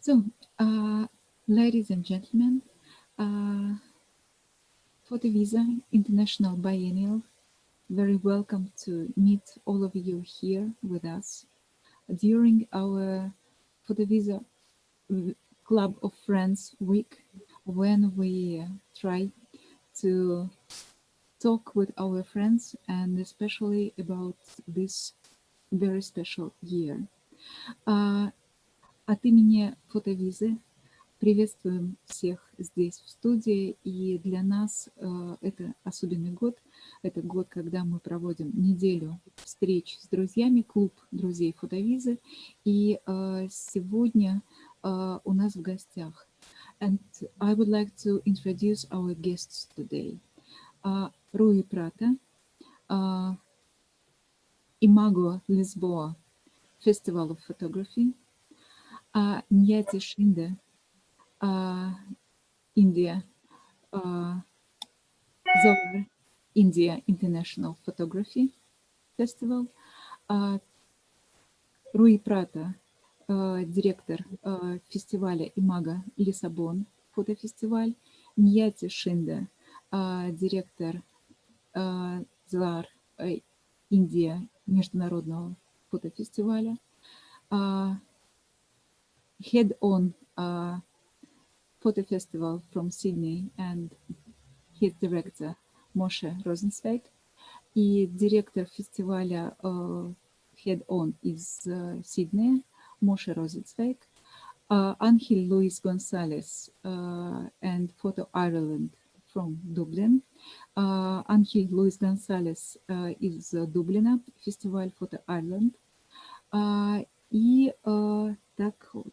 So, uh, ladies and gentlemen, uh, PhotoVisa International Biennial, very welcome to meet all of you here with us during our PhotoVisa Club of Friends week, when we try to talk with our friends and especially about this very special year. А, От имени фотовизы приветствуем всех здесь в студии, и для нас это особенный год. Это год, когда мы проводим неделю встреч с друзьями, клуб друзей фотовизы. И сегодня у нас в гостях. And I would like to introduce our guests today. Руи Прата, Imago Lisboa Festival of Photography, Niyatee Shinde, India, Zalor, India International Photography Festival, Руи Прата, директор фестиваля Imago Лиссабон фотофестиваль, Niyatee Shinde, директор Zalor, Индия международного фотофестиваля, HeadOn Photo Festival from Sydney and his director Moshe Rosenzveig, и директор фестиваля HeadOn из Сиднея Moshe Rosenzveig, Ángel González and PhotoIreland from Dublin. Ángel González из Дублина, фестиваль PhotoIreland. И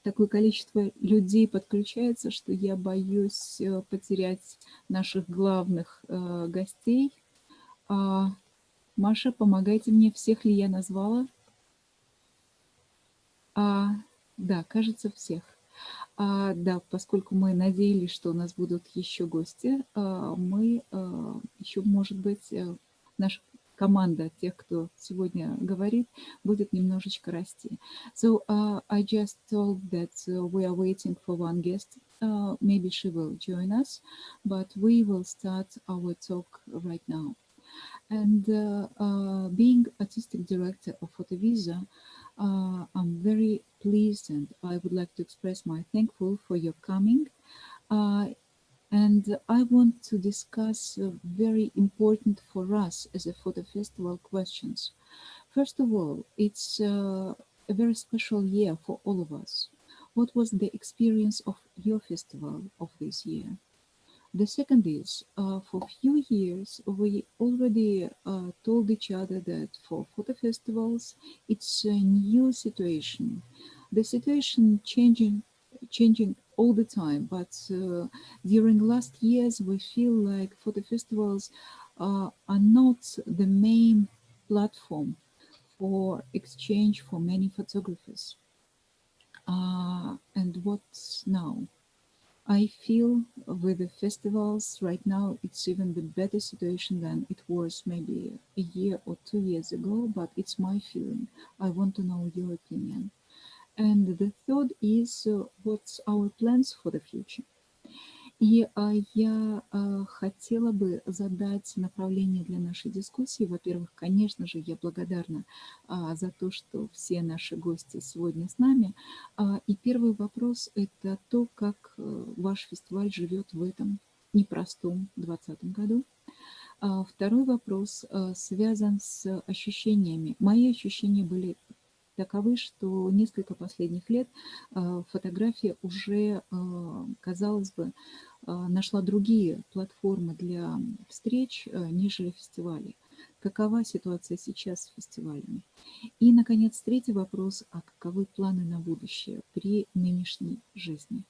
такое количество людей подключается, что я боюсь потерять наших главных гостей. Маша, помогайте мне, всех ли я назвала? Да, кажется, всех. Да, поскольку мы надеялись, что у нас будут еще гости, мы еще, может быть, наша команда тех, кто сегодня говорит, будет немножечко расти. So I just told that we are waiting for one guest. Maybe she will join us, but we will start our talk right now. And being artistic director of PhotoVisa, I'm very pleased and I would like to express my thankful for your coming. And I want to discuss very important for us as a photo festival questions. First of all, it's a very special year for all of us. What was the experience of your festival of this year? The second is, for a few years, we already told each other that for photo festivals, it's a new situation. The situation changing all the time, but during last years, we feel like photo festivals are not the main platform for exchange for many photographers. And what's now? I feel with the festivals right now, it's even the better situation than it was maybe a year or 2 years ago, but it's my feeling. I want to know your opinion. And the third is, what's our plans for the future? И я хотела бы задать направление для нашей дискуссии. Во-первых, конечно же, я благодарна за то, что все наши гости сегодня с нами. И первый вопрос – это то, как ваш фестиваль живет в этом непростом 2020 году. Второй вопрос связан с ощущениями. Мои ощущения были таковы, что несколько последних лет фотография уже, казалось бы, нашла другие платформы для встреч, нежели фестивали. Какова ситуация сейчас с фестивалями? И, наконец, третий вопрос, а каковы планы на будущее при нынешней жизни?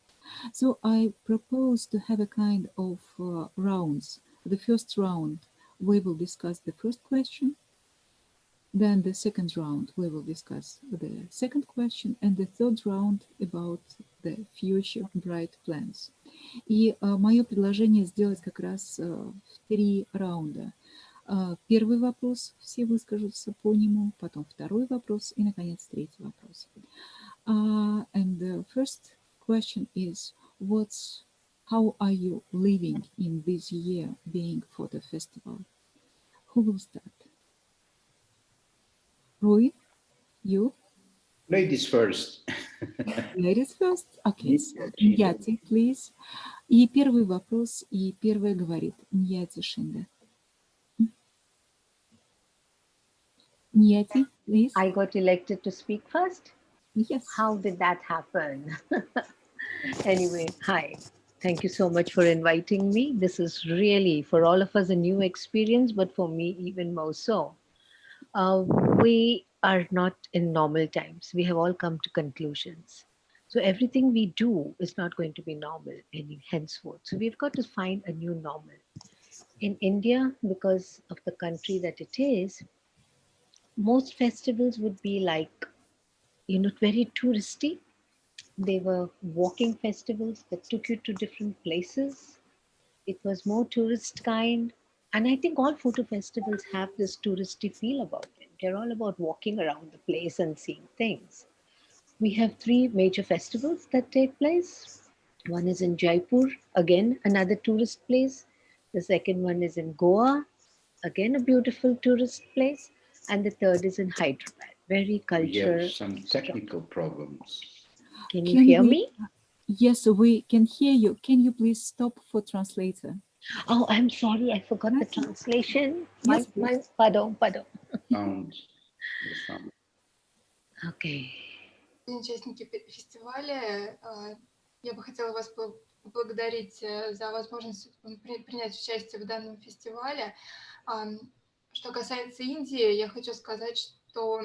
So I propose to have a kind of rounds. The first round, we will discuss the first question. Then the second round, we will discuss the second question, and the third round about the future bright plans. И мое предложение сделать как раз в 3 раунда. Первый вопрос, все выскажутся по нему, потом второй вопрос и, наконец, третий вопрос. And the first question is, how are you living in this year being photo festival? Who will start? Rui, you? Ladies first. Ladies first? Okay, so Niyatee, please. И первый вопрос, и первая говорит Niyatee Shinde. Niyatee, please. I got elected to speak first? Yes. How did that happen? Anyway, hi. Thank you so much for inviting me. This is really, for all of us, a new experience, but for me, even more so. We are not in normal times. We have all come to conclusions. So everything we do is not going to be normal any henceforth. So we've got to find a new normal. In India, because of the country that it is, most festivals would be like, very touristy. They were walking festivals that took you to different places. It was more tourist kind. And I think all photo festivals have this touristy feel about them. They're all about walking around the place and seeing things. We have three major festivals that take place. One is in Jaipur, again, another tourist place. The second one is in Goa, again, a beautiful tourist place. And the third is in Hyderabad, very culture. We have some technical problems. Can you hear me? Yes, we can hear you. Can you please stop for translator? Oh, I'm sorry, I forgot the translation. Yes, Pardon. Sound. Okay. Участники фестиваля, я бы хотела вас поблагодарить за возможность принять участие в данном фестивале. Что касается Индии, я хочу сказать, что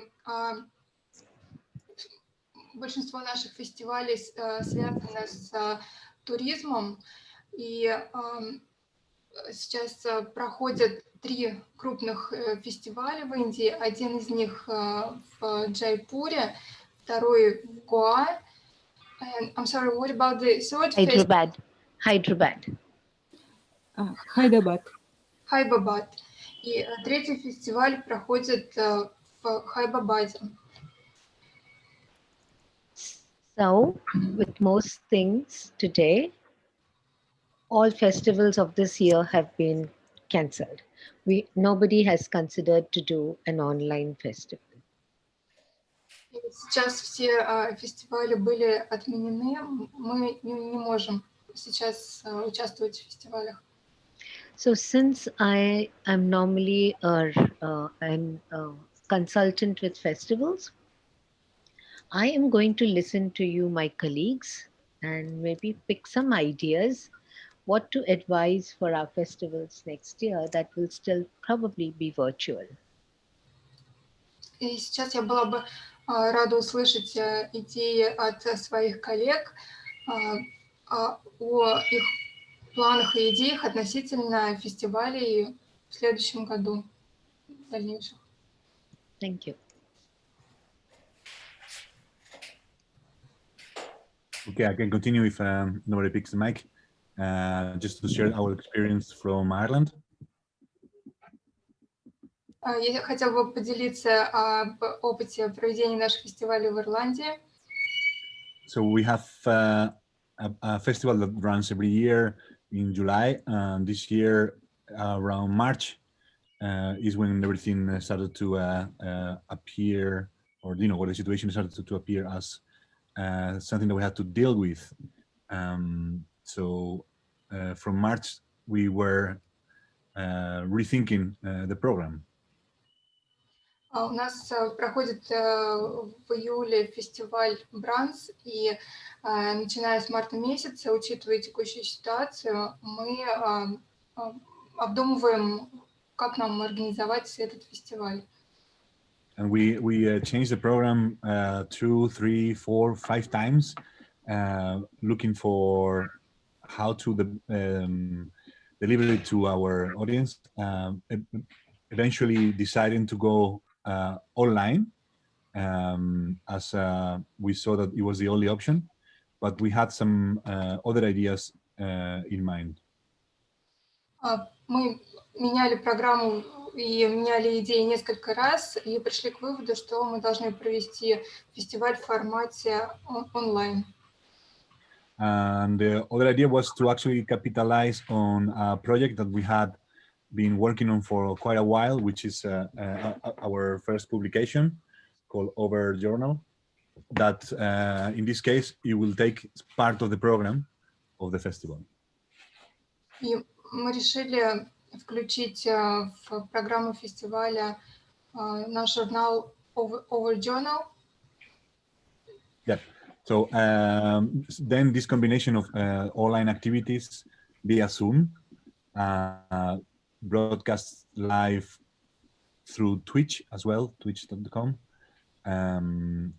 большинство наших фестивалей связано с туризмом, и сейчас проходят 3 крупных фестиваля в Индии. Один из них в Джайпуре, второй в Гоа. And I'm sorry, what about the third festival? Hyderabad. Hyderabad. И третий фестиваль проходит в Хайбабаде. So, with most things today, all festivals of this year have been cancelled. Nobody has considered to do an online festival. И сейчас все фестивали были отменены. Мы не можем сейчас участвовать в фестивалях. So, since I am normally a consultant with festivals, I am going to listen to you, my colleagues, and maybe pick some ideas what to advise for our festivals next year that will still probably be virtual. И сейчас я была бы рада услышать идеи от своих коллег о их планах и идеях относительно фестивалей в следующем году, дальнейших. Thank you. Okay, I can continue if nobody picks the mic. Just to share our experience from Ireland. Я хотела бы поделиться об опыте проведения наших фестивалей в Ирландии. So we have a festival that runs every year in July, and this year around March is when everything started to appear, or what the situation started to appear as something that we had to deal with. So from March we were rethinking the program. У нас проходит в июле фестиваль Бранс, и начиная с марта месяца, учитывая текущую ситуацию, мы обдумываем, как нам организовать этот фестиваль. And we changed the program 2, 3, 4, 5 times, looking for how to deliver it to our audience. Eventually deciding to go online, as we saw that it was the only option, but we had some other ideas in mind. Мы меняли программу и меняли идеи несколько раз, и пришли к выводу, что мы должны провести фестиваль в формате онлайн. And the other idea was to actually capitalize on a project that we had been working on for quite a while, which is our first publication called Over Journal. That in this case, it will take part of the program of the festival. И мы решили включить в программу фестиваля наш журнал Over Journal. Yeah. So then this combination of online activities via Zoom, broadcast live through Twitch as well, twitch.com, and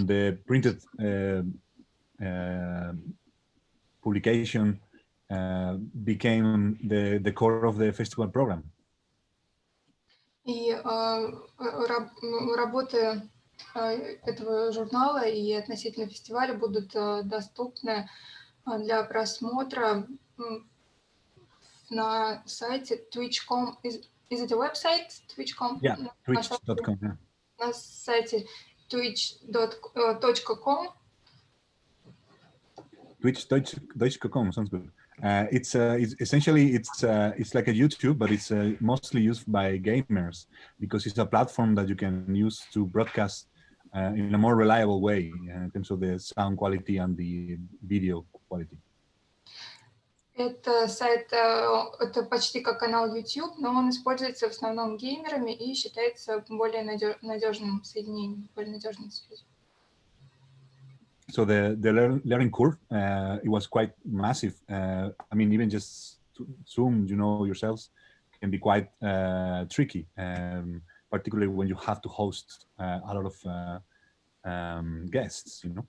the printed publication became the core of the festival program. И работы этого журнала и относительно фестиваля будут доступны для просмотра на сайте twitch.com. Is it a website? Twitch.com? Yeah, twitch.com. Yeah. На сайте twitch.com. Twitch.com sounds good. It's essentially it's like a YouTube, but it's mostly used by gamers because it's a platform that you can use to broadcast in a more reliable way in terms of the sound quality and the video quality. Это сайт, это почти как канал YouTube, но он используется в основном геймерами и считается более надежным соединением, более надежной связью. So the learning curve, it was quite massive. I mean, even just Zoom, you know yourselves, can be quite tricky, particularly when you have to host a lot of guests, you know.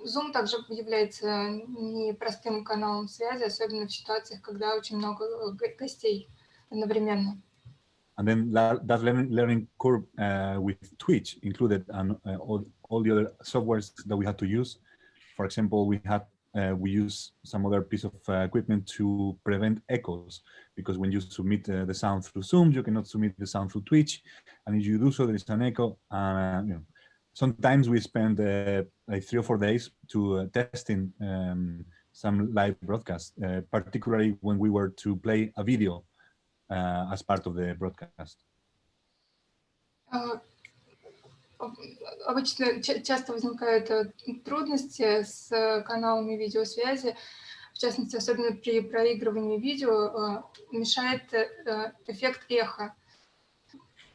Zoom также является непростым каналом связи, особенно в ситуациях, когда очень много гостей одновременно. And then that learning curve with Twitch included all the other softwares that we had to use. For example, we use some other piece of equipment to prevent echoes, because when you submit the sound through Zoom, you cannot submit the sound through Twitch, and if you do so, there is an echo. You know, sometimes we spend like 3 or 4 days to testing some live broadcasts, particularly when we were to play a video as part of the broadcast. Обычно часто возникают трудности с каналами видеосвязи, в частности, особенно при проигрывании видео, мешает эффект эха,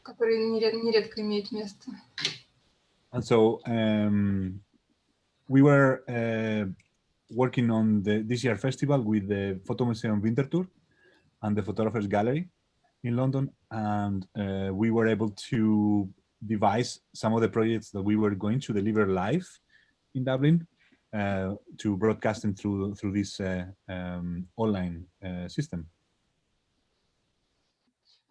который нередко имеет место. And so we were working on this year festival with the Photo Museum Winter Tour and the Photographers Gallery in London, and we were able to devise some of the projects that we were going to deliver live in Dublin to broadcasting through this online system.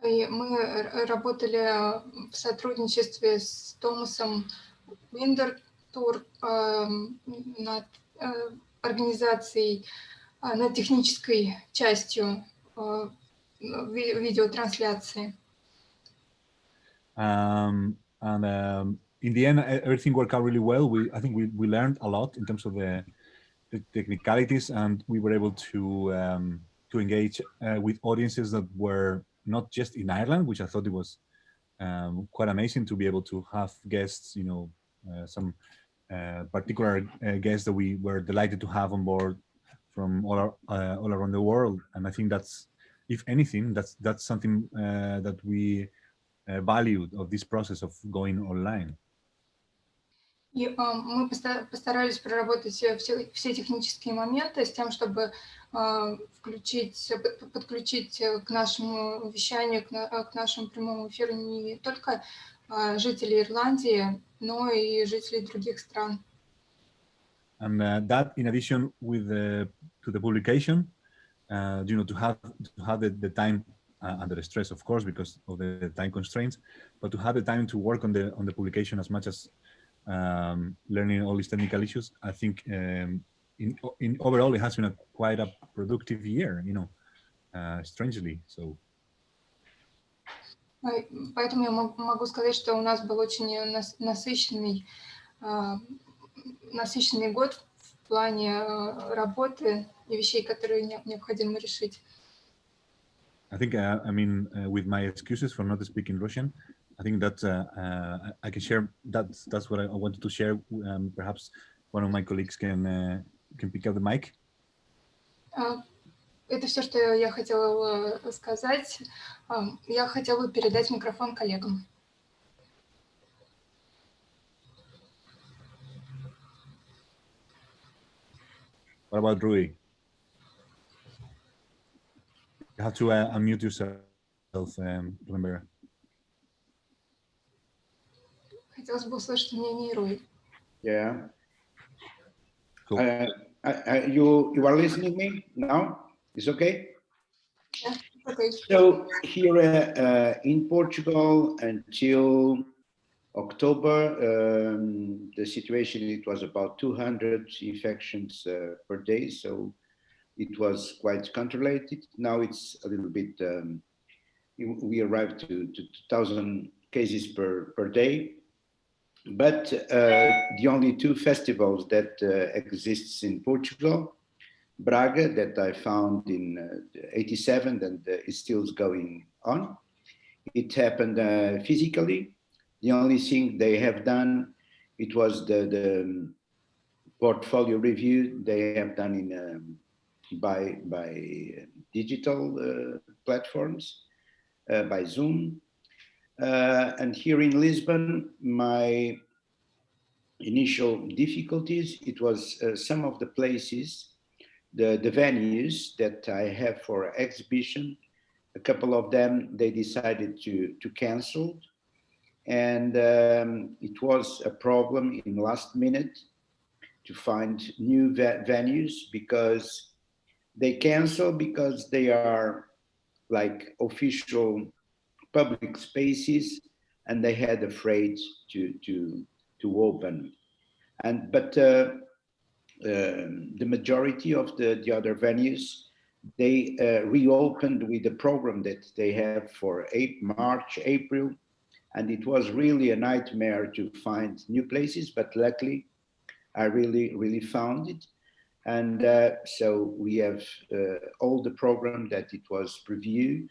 И мы работали в сотрудничестве с Томасом Winter-Tour над организацией, над технической частью видеотрансляции. And in the end, everything worked out really well. I think we learned a lot in terms of the technicalities, and we were able to engage with audiences that were not just in Ireland, which I thought it was quite amazing to be able to have guests, you know, some particular guests that we were delighted to have on board from all around the world. And I think that's, if anything, that's something that we valued of this process of going online. И мы постарались проработать все технические моменты с тем, чтобы подключить к нашему вещанию, к нашему прямому эфиру не только жителей Ирландии, но и жителей других стран. And that, in addition to the publication, you know, to have the time under the stress, of course, because of the time constraints, but to have the time to work on the publication as much as learning all these technical issues. I think in overall it has been quite a productive year, you know, strangely. So. Поэтому я могу сказать, что у нас был очень насыщенный насыщенный год в плане работы и вещей, которые необходимо решить. I think, I mean, with my excuses for not speaking Russian, I think that I can share. That's what I wanted to share. Perhaps one of my colleagues can pick up the mic. Это все, что я хотела сказать. Я хотела передать микрофон коллегам. What about Rui? You have to unmute yourself, remember. Хотелось бы услышать мнение Руи. Yeah. Cool. You are listening me now? It's okay? Yeah, okay. So here in Portugal until October, the situation, it was about 200 infections per day. So it was quite controlled. Now it's a little bit, we arrived to 2,000 cases per day. But the only two festivals that exists in Portugal, Braga, that I found in '87 and is still going on. It happened physically. The only thing they have done, it was the portfolio review they have done in by digital platforms, by Zoom. And here in Lisbon, my initial difficulties, it was some of the places, the venues that I have for exhibition, a couple of them, they decided to cancel. And it was a problem in last minute to find new venues because they cancel because they are like official public spaces and they had afraid to open. But the majority of the other venues, they reopened with the program that they have for March, April, and it was really a nightmare to find new places, but luckily I really found it. And so we have all the program that it was previewed,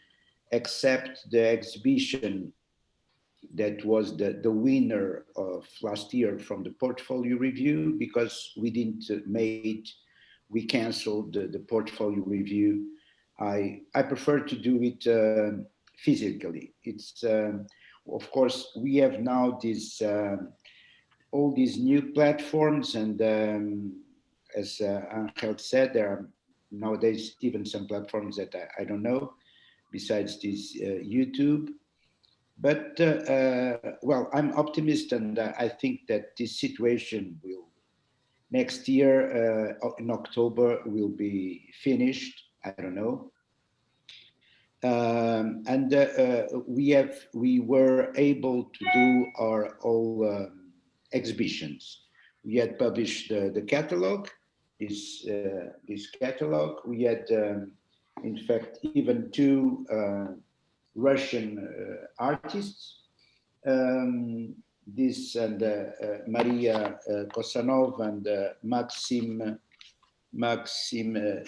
except the exhibition that was the winner of last year from the portfolio review, because we didn't we canceled the portfolio review. I prefer to do it physically. It's of course we have now this all these new platforms, and as Ángel said, there are nowadays even some platforms that I don't know besides this YouTube. But well, I'm optimistic, and I think that this situation will next year in October will be finished. I don't know. And we were able to do our all exhibitions. We had published the catalog, this catalog. We had, in fact, even two Russian artists, this and Maria Kosanov and Maxim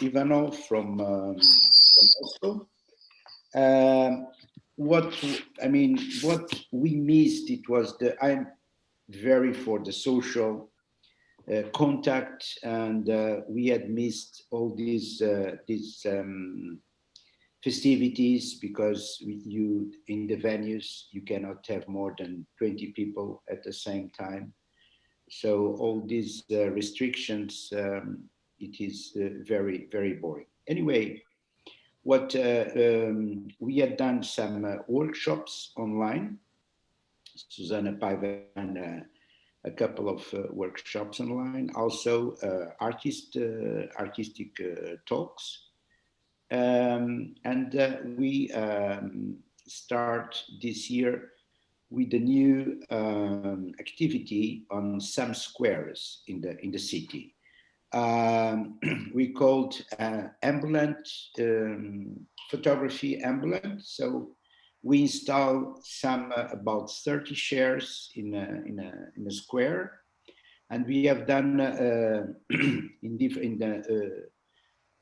Ivanov from Moscow. What we missed, it was I'm very for the social contact, and we had missed all these festivities, because you in the venues you cannot have more than 20 people at the same time. So all these restrictions, it is very boring. Anyway, what we had done some workshops online. Zuzana Paiva and a couple of workshops online. Also artistic talks. And we start this year with a new activity on some squares in the city. We called ambulant photography ambulant. So we install some about 30 chairs in a square, And we have done in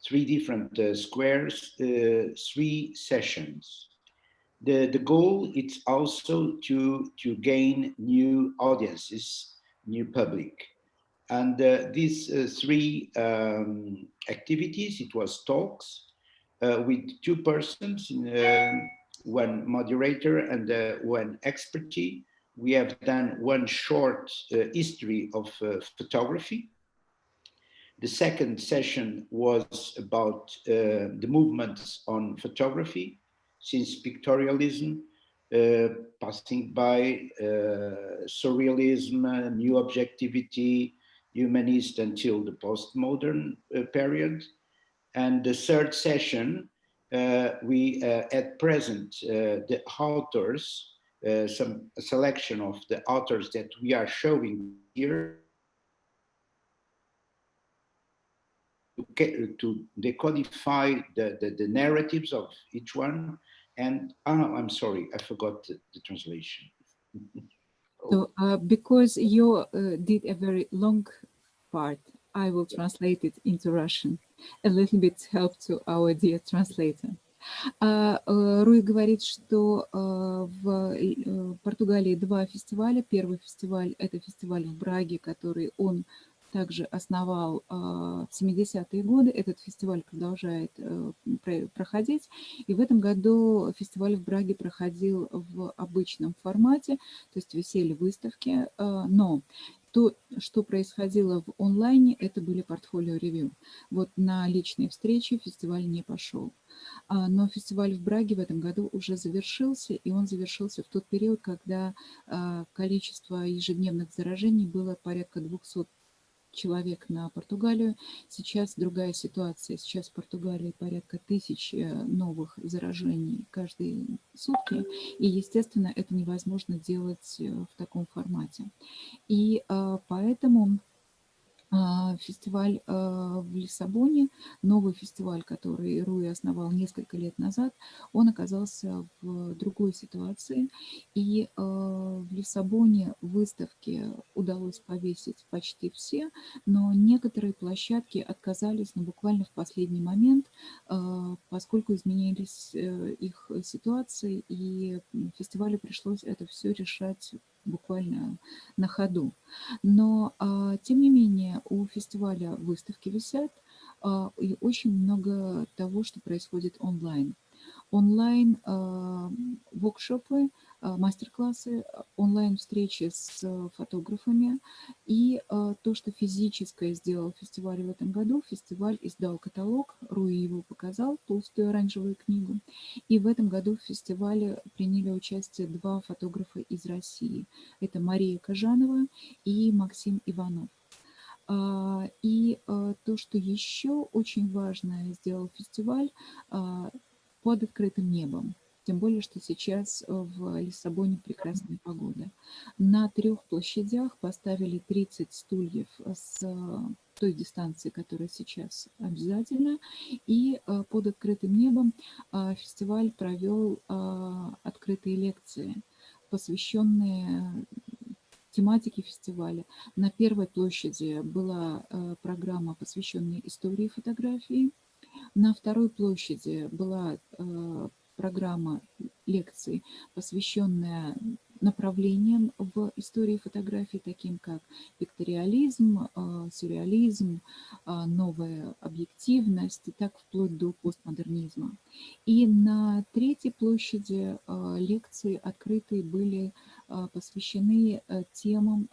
three different squares, 3 sessions. The goal is also to gain new audiences, new public. And these 3 activities, it was talks with 2 persons, one moderator and one expertise. We have done one short history of photography. The second session was about the movements on photography, since pictorialism, passing by surrealism, new objectivity, humanist until the postmodern period. And the third session, we at present, the authors, a selection of the authors that we are showing here, to decodify the narratives of each one. And I'm sorry, I forgot the translation. So because you did a very long part, I will translate it into Russian. A little bit help to our dear translator. Руй говорит, что в Португалии 2 фестиваля. Первый фестиваль – это фестиваль в Браге, который он также основал в 70-е годы. Этот фестиваль продолжает проходить. И в этом году фестиваль в Браге проходил в обычном формате, то есть висели выставки, но то, что происходило в онлайне, это были портфолио-ревью. Вот на личные встречи фестиваль не пошел. Но фестиваль в Браге в этом году уже завершился, и он завершился в тот период, когда количество ежедневных заражений было порядка 200 человек на Португалию. Сейчас другая ситуация. Сейчас в Португалии порядка 1000 новых заражений каждые сутки. И, естественно, это невозможно делать в таком формате. И поэтому фестиваль в Лиссабоне, новый фестиваль, который Руи основал несколько лет назад, он оказался в другой ситуации. И в Лиссабоне выставки удалось повесить почти все, но некоторые площадки отказались, буквально в последний момент, поскольку изменились их ситуации, и фестивалю пришлось это все решать буквально на ходу. Но, тем не менее, у фестиваля выставки висят, и очень много того, что происходит онлайн. Онлайн воркшопы, мастер-классы, онлайн-встречи с фотографами. И то, что физическое сделал фестиваль в этом году, фестиваль издал каталог, Руи его показал, толстую оранжевую книгу. И в этом году в фестивале приняли участие 2 фотографа из России. Это Мария Кожанова и Максим Иванов. И то, что еще очень важное сделал фестиваль, под открытым небом. Тем более, что сейчас в Лиссабоне прекрасная погода. На 3 площадях поставили 30 стульев с той дистанции, которая сейчас обязательна. И под открытым небом фестиваль провел открытые лекции, посвященные тематике фестиваля. На первой площади была программа, посвященная истории фотографии. На второй площади была программа лекций, посвященная направлениям в истории фотографии, таким как пикториализм, сюрреализм, новая объективность, и так вплоть до постмодернизма. И на третьей площади лекции открытые были посвящены темам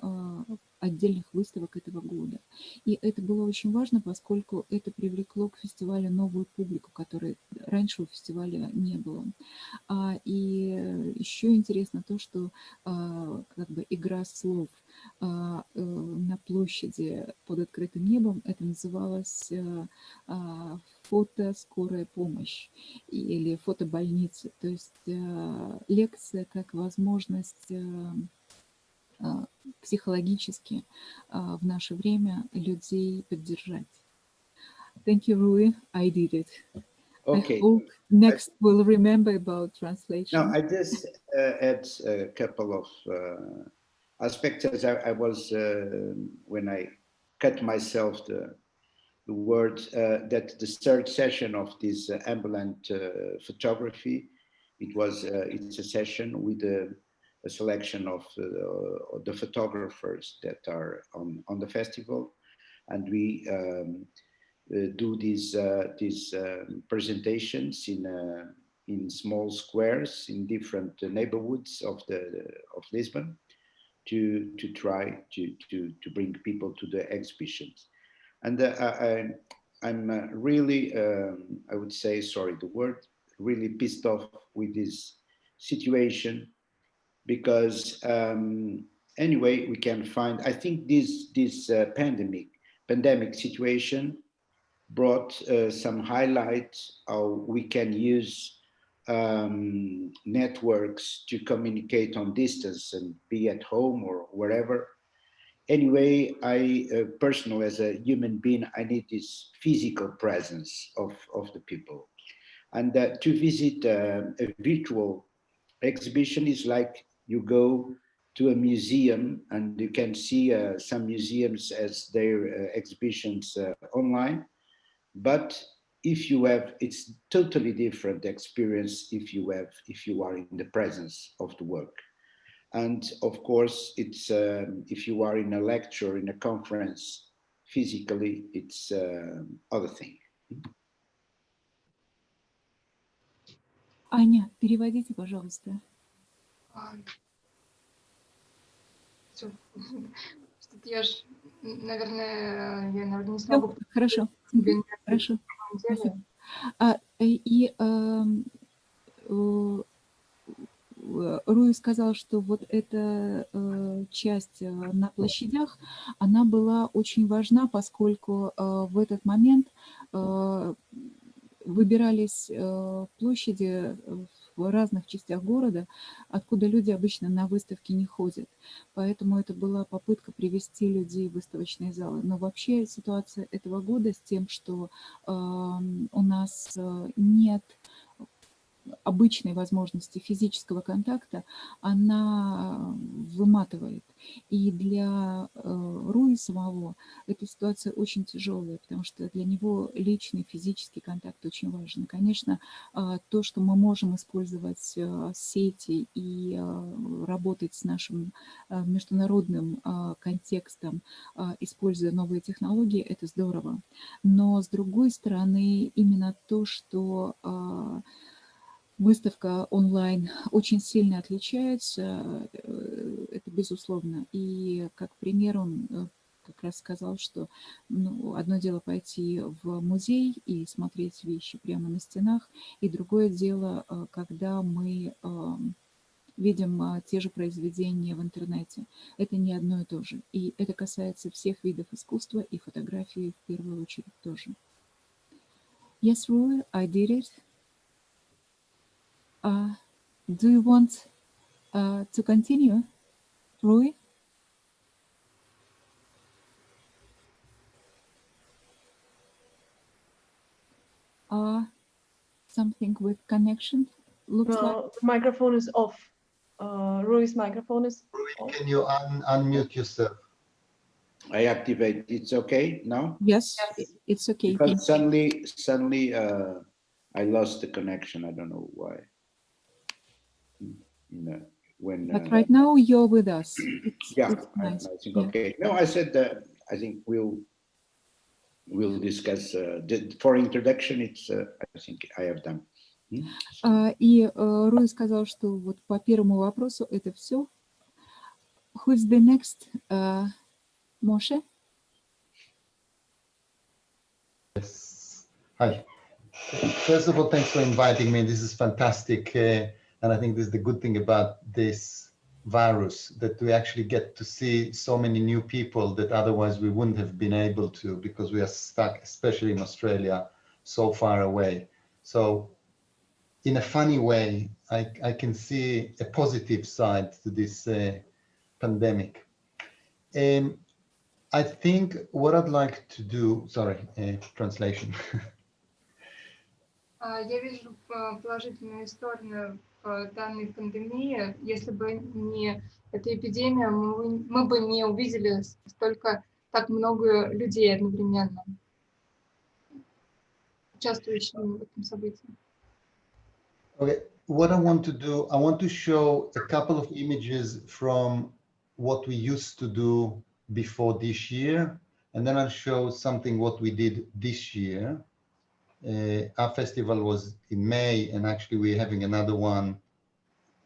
отдельных выставок этого года. И это было очень важно, поскольку это привлекло к фестивалю новую публику, которой раньше у фестиваля не было. И еще интересно то, что как бы игра слов на площади под открытым небом, это называлось фото «Скорая помощь» или фотобольница. То есть лекция как возможность психологически в наше время людей поддержать. Thank you, Rui. I did it. Okay. I hope next will remember about translation. No, I just add a couple of aspects, as I was when I cut myself the word that the third session of this ambulant photography, it's a session with a selection of the photographers that are on the festival, and we do these presentations in small squares in different neighborhoods of Lisbon to try to bring people to the exhibitions. And I'm really, I would say, sorry, the word, really pissed off with this situation because anyway, we can find, I think this pandemic situation brought some highlights how we can use networks to communicate on distance and be at home or wherever. Anyway, I personally, as a human being, I need this physical presence of the people. And to visit a virtual exhibition is like you go to a museum and you can see some museums as their exhibitions online. But if you have, it's totally different experience if you are in the presence of the work. And of course, it's if you are in a lecture, in a conference, physically, it's other thing. Аня, переводите, пожалуйста. Что-то наверное, не смогу. Хорошо, хорошо. Спасибо. Руи сказал, что вот эта часть на площадях, она была очень важна, поскольку в этот момент выбирались площади в разных частях города, откуда люди обычно на выставки не ходят. Поэтому это была попытка привести людей в выставочные залы. Но вообще ситуация этого года с тем, что у нас нет обычной возможности физического контакта, она выматывает. И для Руи самого эта ситуация очень тяжелая, потому что для него личный физический контакт очень важен. Конечно, то, что мы можем использовать сети и работать с нашим международным контекстом, используя новые технологии, это здорово. Но с другой стороны, именно то, что выставка онлайн очень сильно отличается, это безусловно. И как пример он как раз сказал, что одно дело пойти в музей и смотреть вещи прямо на стенах, и другое дело, когда мы видим те же произведения в интернете. Это не одно и то же. И это касается всех видов искусства, и фотографии в первую очередь тоже. Yes, Roy, I did it. Do you want to continue, Rui? Something with connection looks like the microphone is off. Rui's microphone is off. Can you unmute yourself? I activate. It's okay now? Yes, it's okay. Because suddenly I lost the connection. I don't know why. But right now you're with us. It's nice. I think okay. No, I said that I think we'll discuss for introduction. It's I think I have done. И Руи сказал, что вот по первому вопросу это все. Who's the next? Moshe? Yes. Hi. First of all, thanks for inviting me. This is fantastic. And I think this is the good thing about this virus, that we actually get to see so many new people that otherwise we wouldn't have been able to, because we are stuck, especially in Australia, so far away. So in a funny way, I can see a positive side to this pandemic. I think what I'd like to do, translation. Я вижу положительную сторону данной пандемии. Если бы не эта эпидемия, мы бы не увидели так много людей одновременно, участвующих в этом событии. Okay, what I want to do, I want to show a couple of images from what we used to do before this year, and then I'll show something what we did this year. Our festival was in May, and actually we're having another one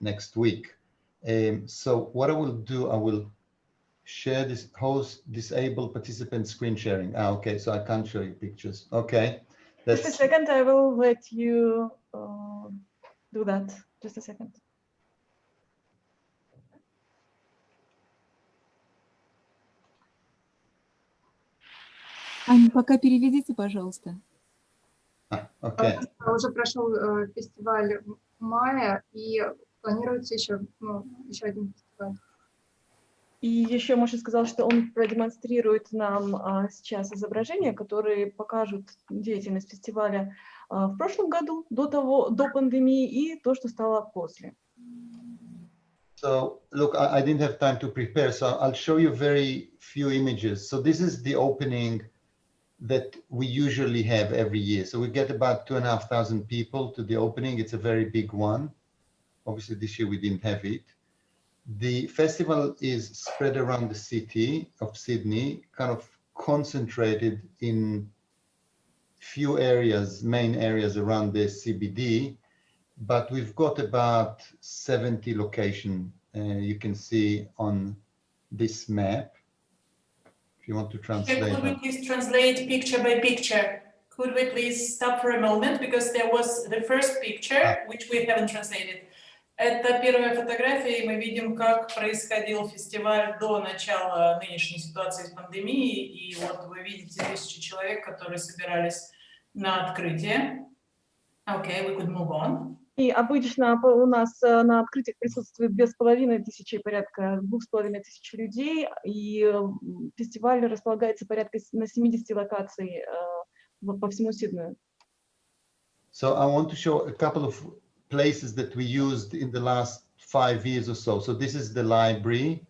next week. So what I will do, I will share this host disable participant screen sharing. Okay, so I can't show you pictures. Okay. Just a second, I will let you do that. Just a second. Ань, пока переведите, пожалуйста. Okay. Уже прошел фестиваль мая, и планируется еще один фестиваль. И еще Моше сказал, что он продемонстрирует нам сейчас изображения, которые покажут деятельность фестиваля в прошлом году, до пандемии, и то, что стало после. So look, I didn't have time to prepare, so I'll show you very few images. So this is the opening that we usually have every year. So we get about 2,500 people to the opening. It's a very big one. Obviously this year we didn't have it. The festival is spread around the city of Sydney, kind of concentrated in few areas, main areas around the CBD, but we've got about 70 locations you can see on this map. If you want to translate. Could we please translate picture by picture? Could we please stop for a moment, because there was the first picture, which we haven't translated. Это первая фотография, и мы видим, как происходил фестиваль до начала нынешней ситуации с пандемией. И вот вы видите 1000 человек, которые собирались на открытие. Okay, we could move on. И обычно у нас на открытиях присутствует 2500, порядка 2500 людей, и фестиваль располагается порядка на 70 локаций по всему Сиднею. So I want to show a couple of places that we used in the last 5 years or so. So this is the library,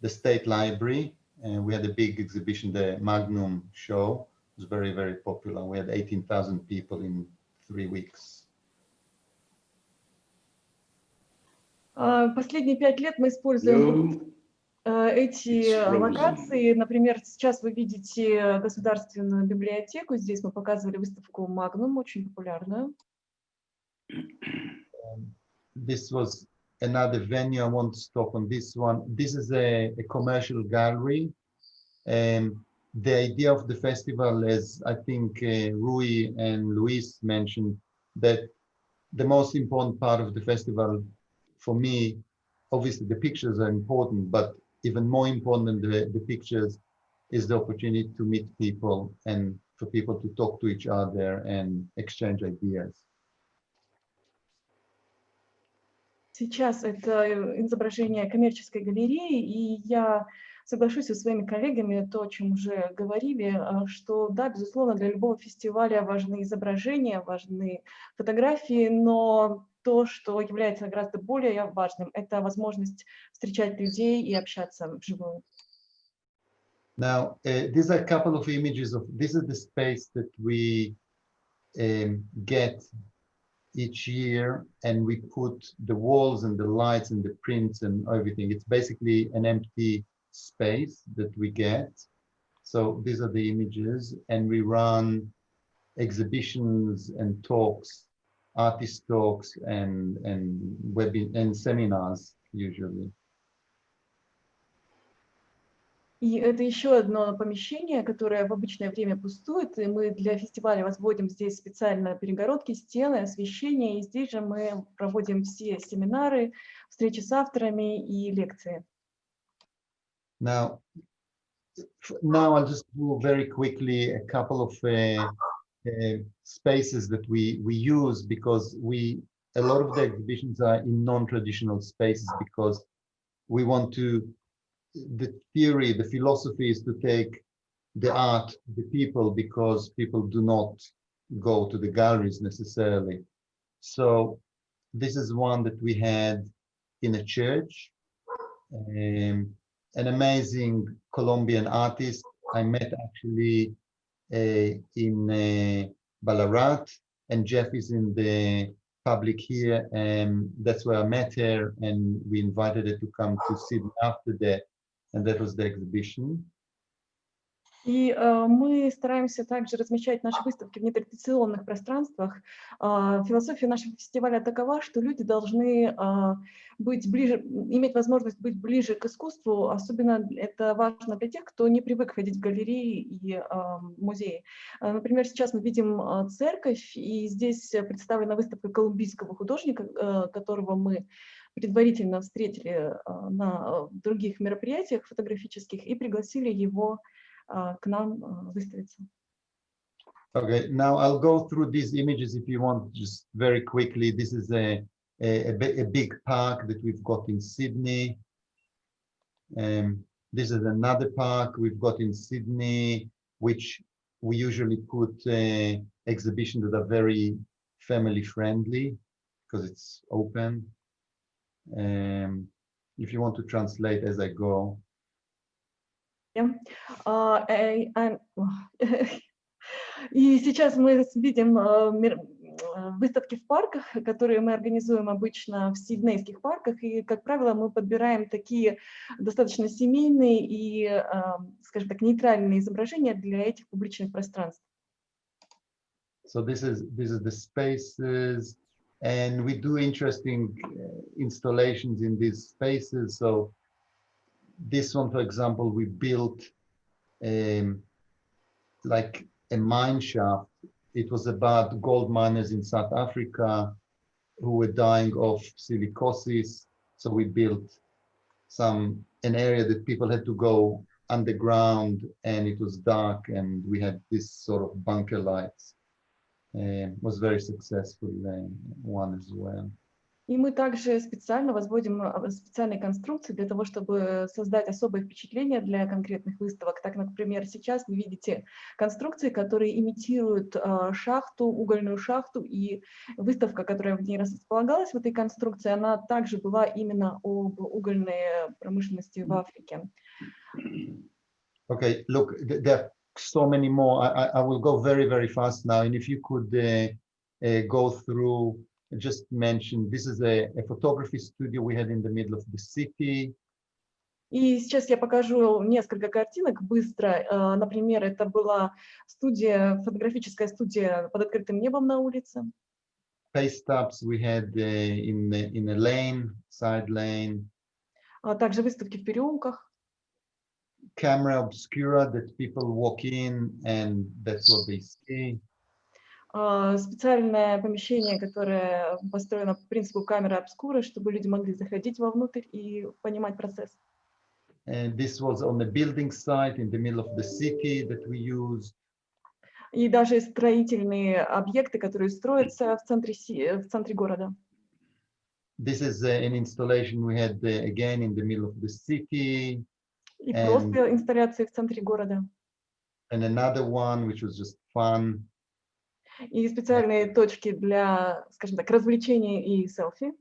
the State Library, and we had a big exhibition, the Magnum show. It was very, very popular. We had 18,000 people in 3 weeks. Последние 5 лет мы используем эти локации. Например, сейчас вы видите Государственную библиотеку. Здесь мы показывали выставку Magnum, очень популярную. This was another venue. I want to stop on this one. This is a commercial gallery. And the idea of the festival, as I think Rui and Luis mentioned, that the most important part of the festival for me, obviously the pictures are important, but even more important than the pictures is the opportunity to meet people and for people to talk to each other and exchange ideas. Сейчас это изображение коммерческой галереи, и я соглашусь со своими коллегами, то, о чем уже говорили, что да, безусловно, для любого фестиваля важны изображения, важны фотографии, но то, что является гораздо более важным, это возможность встречать людей и общаться вживую. Now, these are a couple of images of, this is the space that we get each year, and we put the walls and the lights and the prints and everything. It's basically an empty space that we get. So these are the images, and we run exhibitions and talks, artist talks and seminars usually. И это еще одно помещение, которое в обычное время пустует, и мы для фестиваля возводим здесь специально перегородки, стены, освещение, и здесь же мы проводим все семинары, встречи с авторами и лекции. Now I'll just do very quickly a couple of spaces that we use, because a lot of the exhibitions are in non-traditional spaces, because we want to, the theory, the philosophy is to take the art to the people, because people do not go to the galleries necessarily. So This is one that we had in a church. An amazing Colombian artist I met actually in Ballarat, and Jeff is in the public here, and that's where I met her, and we invited her to come to Sydney after that, and that was the exhibition. И мы стараемся также размещать наши выставки в нетрадиционных пространствах. Философия нашего фестиваля такова, что люди должны быть ближе, иметь возможность быть ближе к искусству. Особенно это важно для тех, кто не привык ходить в галереи и музеи. Например, сейчас мы видим церковь, и здесь представлена выставка колумбийского художника, которого мы предварительно встретили на других мероприятиях фотографических и пригласили его к нам выставиться. Okay, now I'll go through these images if you want, just very quickly. This is a big park that we've got in Sydney. This is another park we've got in Sydney, which we usually put exhibitions that are very family friendly because it's open. If you want to translate as I go. И сейчас мы видим выставки в парках, которые мы организуем обычно в сиднейских парках, и, как правило, мы подбираем такие достаточно семейные и, скажем так, нейтральные изображения для этих публичных пространств. So this is the spaces, and we do interesting installations in these spaces. So this one, for example, we built like a mine shaft. It was about gold miners in South Africa who were dying of silicosis. So we built an area that people had to go underground, and it was dark, and we had this sort of bunker lights. Was very successful one as well. И мы также специально возводим специальные конструкции для того, чтобы создать особое впечатление для конкретных выставок. Так, например, сейчас вы видите конструкции, которые имитируют шахту, угольную шахту, и выставка, которая в ней располагалась в этой конструкции, она также была именно об угольной промышленности в Африке. Okay, look, there are so many more. I will go very, very fast now, and if you could go through. Just mention, this is a photography studio we had in the middle of the city. И сейчас я покажу несколько картинок быстро. Например, это была фотографическая студия под открытым небом на улице. Pace stops we had in a lane, side lane. Также выставки в переулках. Camera obscura that people walk in and that's what they see. Специальное помещение, которое построено по принципу камеры обскуры, чтобы люди могли заходить вовнутрь и понимать процесс. And this was on the building site in the middle of the city that we used. И даже строительные объекты, которые строятся в центре города. This is an installation we had again in the middle of the city. И просто инсталляции в центре города. And another one which was just fun. И специальные точки для, скажем так, развлечения и селфи.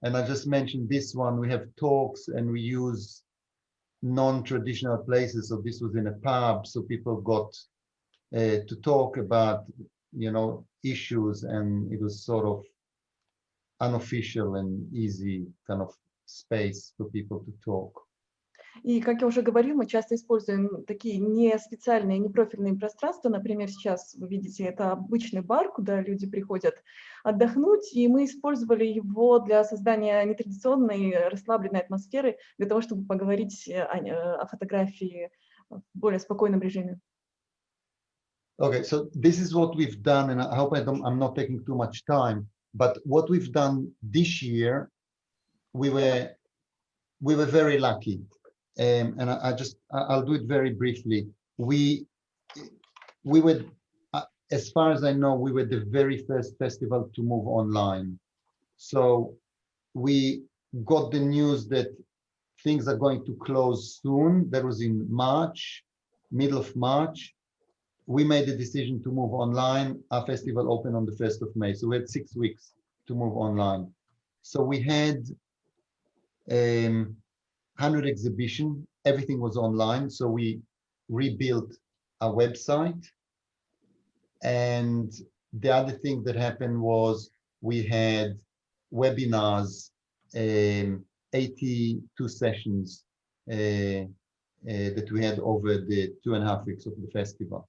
And I just mentioned this one. We have talks and we use non-traditional places. So this was in a pub, so people got to talk about, issues, and it was sort of unofficial and easy kind of space for people to talk. И, как я уже говорил, мы часто используем такие не специальные, не профильные пространства. Например, сейчас вы видите, это обычный бар, куда люди приходят отдохнуть, и мы использовали его для создания нетрадиционной, расслабленной атмосферы, для того, чтобы поговорить о фотографии в более спокойном режиме. Okay, so this is what we've done, and I hope I'm not taking too much time, but what we've done this year, we were very lucky. And I'll do it very briefly. We were, as far as I know, we were the very first festival to move online. So we got the news that things are going to close soon. That was in March, middle of March. We made the decision to move online. Our festival opened on the 1st of May. So we had 6 weeks move online. So we had 100 exhibition. Everything was online. So we rebuilt our website. And the other thing that happened was we had webinars, 82 sessions that we had over the 2.5 weeks of the festival.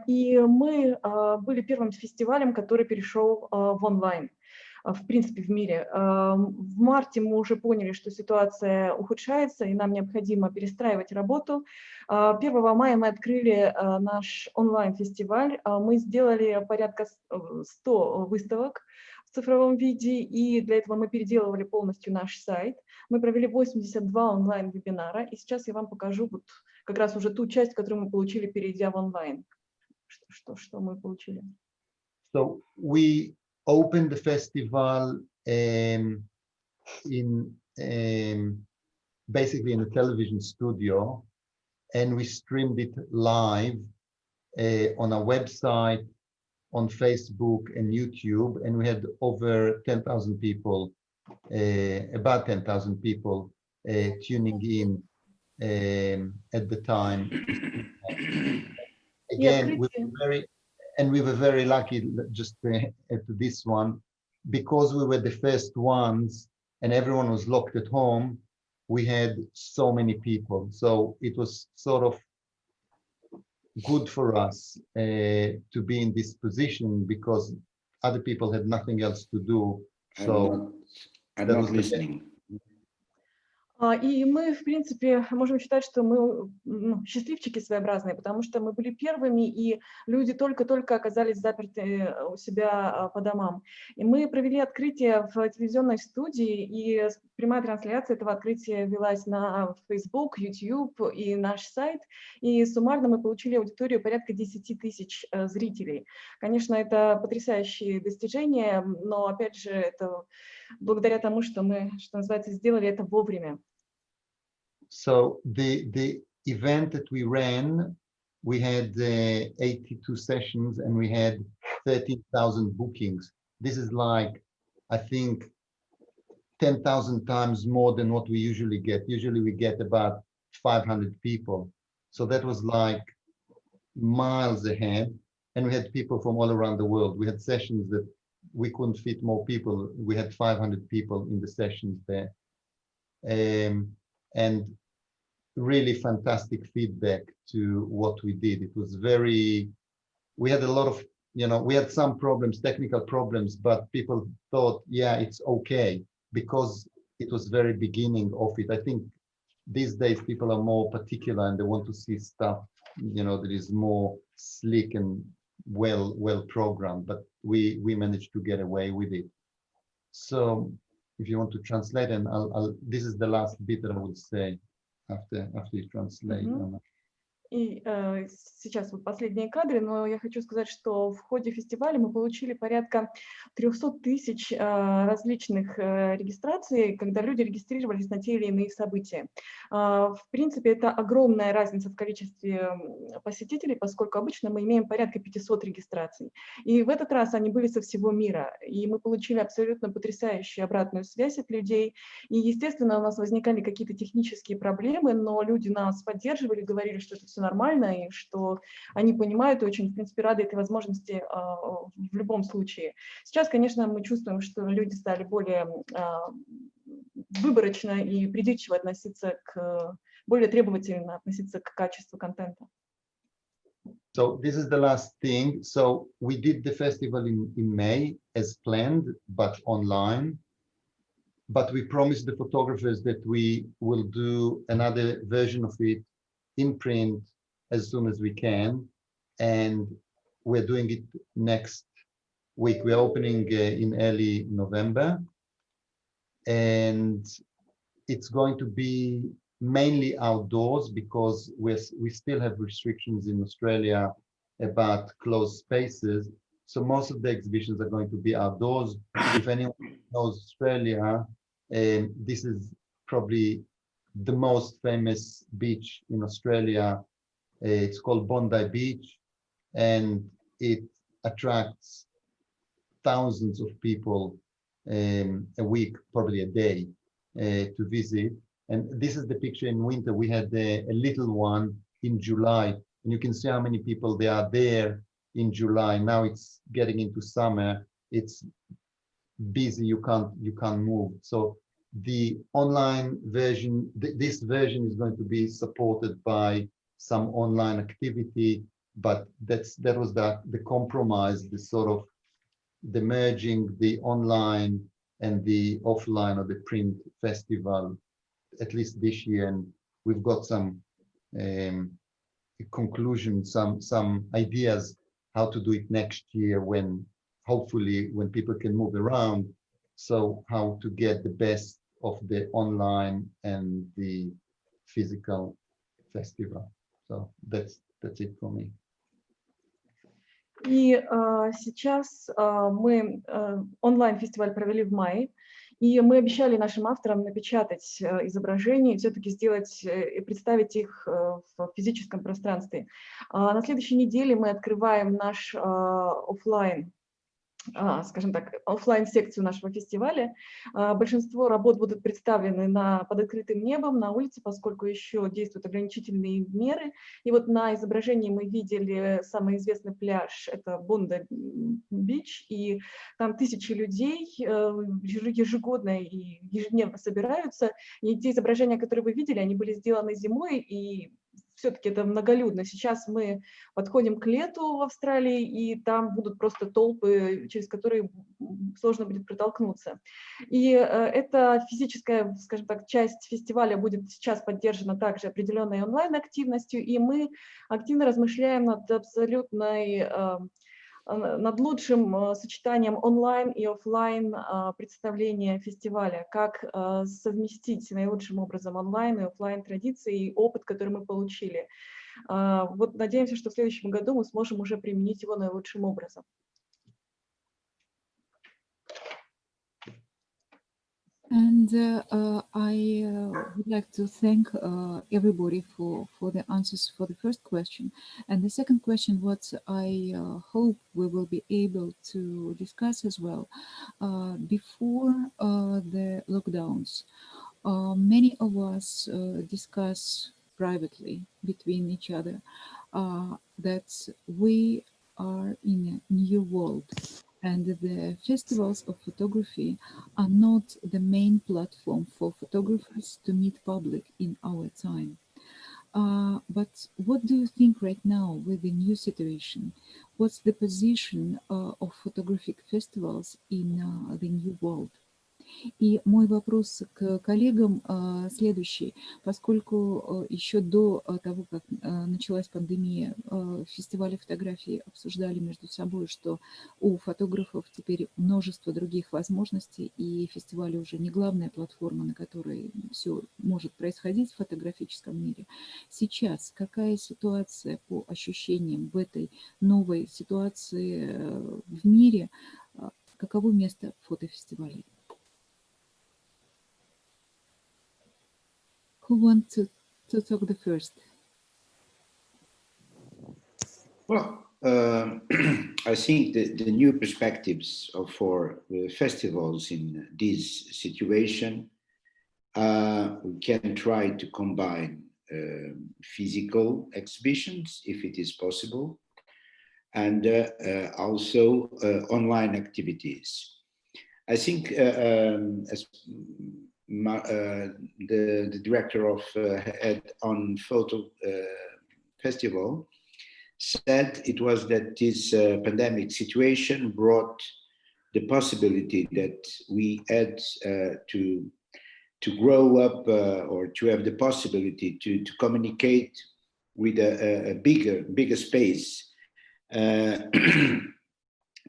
И мы были первым фестивалем, который перешел в онлайн, в принципе, в мире. В марте мы уже поняли, что ситуация ухудшается, и нам необходимо перестраивать работу. 1 мая мы открыли наш онлайн-фестиваль. Мы сделали порядка 100 выставок в цифровом виде, и для этого мы переделывали полностью наш сайт. Мы провели 82 онлайн-вебинара, и сейчас я вам покажу вот как раз уже ту часть, которую мы получили, перейдя в онлайн. Что мы получили? So we opened the festival in basically in a television studio, and we streamed it live on our website, on Facebook and YouTube, and we had over 10,000 people, about 10,000 people tuning in at the time. Again, we were very lucky, just to this one, because we were the first ones and everyone was locked at home. We had so many people, so it was sort of good for us to be in this position because other people had nothing else to do. So I'm not listening. И мы, в принципе, можем считать, что мы счастливчики своеобразные, потому что мы были первыми, и люди только-только оказались заперты у себя по домам. И мы провели открытие в телевизионной студии, и прямая трансляция этого открытия велась на Facebook, YouTube и наш сайт. И суммарно мы получили аудиторию порядка 10 тысяч зрителей. Конечно, это потрясающие достижения, но, опять же, это благодаря тому, что мы, что называется, сделали это вовремя. So the event that we ran, we had 82 sessions and we had 13,000 bookings. This is like, I think, 10,000 times more than what we usually get. Usually we get about 500 people. So that was like miles ahead. And we had people from all around the world. We had sessions that we couldn't fit more people. We had 500 people in the sessions there. And really fantastic feedback to what we did. It was we had a lot of, we had some problems, technical problems, but people thought, yeah, it's okay, because it was very beginning of it. I think these days people are more particular and they want to see stuff, that is more slick and well programmed, but we managed to get away with it. So if you want to translate, and this is the last bit that I would say after you translate. И сейчас вот последние кадры, но я хочу сказать, что в ходе фестиваля мы получили порядка 300 тысяч различных регистраций, когда люди регистрировались на те или иные события. В принципе, это огромная разница в количестве посетителей, поскольку обычно мы имеем порядка 500 регистраций. И в этот раз они были со всего мира, и мы получили абсолютно потрясающую обратную связь от людей. И, естественно, у нас возникали какие-то технические проблемы, но люди нас поддерживали, говорили, что это все нормально, и что они понимают и очень, в принципе, рады этой возможности в любом случае. Сейчас, конечно, мы чувствуем, что люди стали более выборочно и придирчиво относиться более требовательно относиться к качеству контента. So this is the last thing. So we did the festival in May as planned, but online. But we promised the photographers that we will do another version of it in print as soon as we can, and we're doing it next week. We're opening in early November, and it's going to be mainly outdoors because we still have restrictions in Australia about closed spaces. So most of the exhibitions are going to be outdoors. If anyone knows Australia, this is probably the most famous beach in Australia. It's called Bondi Beach, and it attracts thousands of people a week, probably a day, to visit. And this is the picture in winter. We had a little one in July, and you can see how many people they are there in July. Now it's getting into summer. It's busy. You can't move. So the online version, this version is going to be supported by some online activity, but that was the compromise, the sort of the merging the online and the offline or the print festival, at least this year. And we've got some conclusions, some ideas how to do it next year, when hopefully when people can move around. So how to get the best of the online and the physical festival. So that's it for me. И сейчас мы онлайн-фестиваль провели в мае, и мы обещали нашим авторам напечатать изображения и все-таки сделать и представить их в физическом пространстве. На следующей неделе мы открываем наш офлайн, скажем так, офлайн-секцию нашего фестиваля. Большинство работ будут представлены под открытым небом, на улице, поскольку еще действуют ограничительные меры. И вот на изображении мы видели самый известный пляж, это Бонда-Бич, и там тысячи людей ежегодно и ежедневно собираются. И те изображения, которые вы видели, они были сделаны зимой, и все-таки это многолюдно. Сейчас мы подходим к лету в Австралии, и там будут просто толпы, через которые сложно будет протолкнуться. И эта физическая, скажем так, часть фестиваля будет сейчас поддержана также определенной онлайн-активностью, и мы активно размышляем над лучшим сочетанием онлайн и офлайн представления фестиваля, как совместить наилучшим образом онлайн и офлайн традиции и опыт, который мы получили. Вот надеемся, что в следующем году мы сможем уже применить его наилучшим образом. And I would like to thank everybody for the answers for the first question. And the second question, what I hope we will be able to discuss as well, before the lockdowns, many of us discuss privately between each other that we are in a new world. And the festivals of photography are not the main platform for photographers to meet public in our time. But what do you think right now with the new situation? What's the position of photographic festivals in the new world? И мой вопрос к коллегам следующий. Поскольку еще до того, как началась пандемия, фестивали фотографии обсуждали между собой, что у фотографов теперь множество других возможностей, и фестивали уже не главная платформа, на которой все может происходить в фотографическом мире. Сейчас какая ситуация по ощущениям в этой новой ситуации в мире? Каково место фотофестивалей? Who wants to talk the first? Well, I think the new perspectives for the festivals in this situation, we can try to combine physical exhibitions, if it is possible, and also online activities. I think as the director of HeadOn Photo Festival said, it was that this pandemic situation brought the possibility that we had to grow up or to have the possibility to communicate with a bigger space.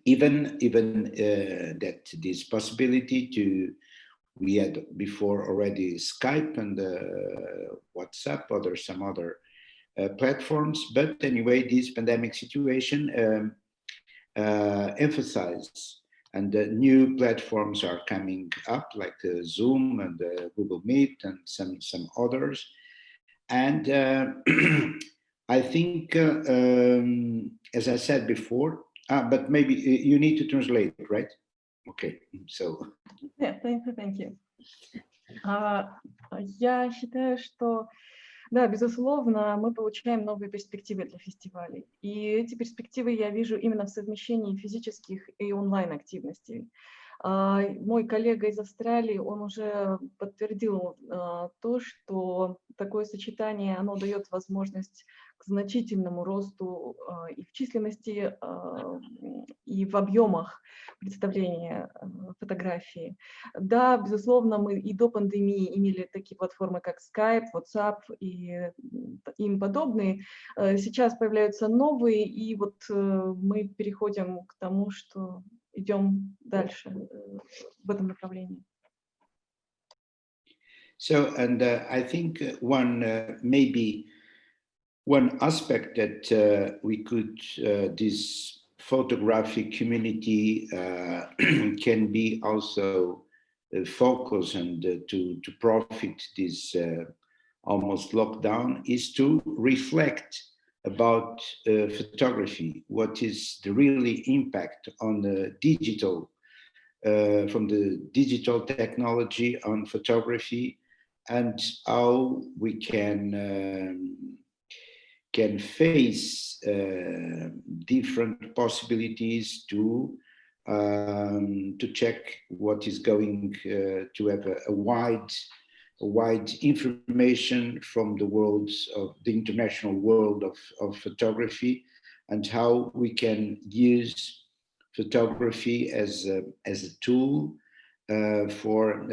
Even that this possibility we had before already Skype and WhatsApp or some other platforms, but anyway, this pandemic situation emphasized, and new platforms are coming up like Zoom and Google Meet and some others. And I think, as I said before, But maybe you need to translate, right? Okay, so. Yeah, thank you. Я считаю, что, да, безусловно, мы получаем новые перспективы для фестивалей. И эти перспективы я вижу именно в совмещении физических и онлайн-активностей. Мой коллега из Австралии, он уже подтвердил то, что такое сочетание, оно дает возможность к значительному росту и в численности, и в объемах представления фотографии. Да, безусловно, мы и до пандемии имели такие платформы, как Skype, WhatsApp и им подобные. Сейчас появляются новые, и вот мы переходим к тому, что идем дальше в этом направлении. So, and I think maybe one aspect that we could, this photographic community can be also focus and to profit this almost lockdown is to reflect about photography, what is the really impact on the digital, from the digital technology on photography, and how we can face different possibilities to check what is going to have a wide information from the world of the international world of photography, and how we can use photography as a tool for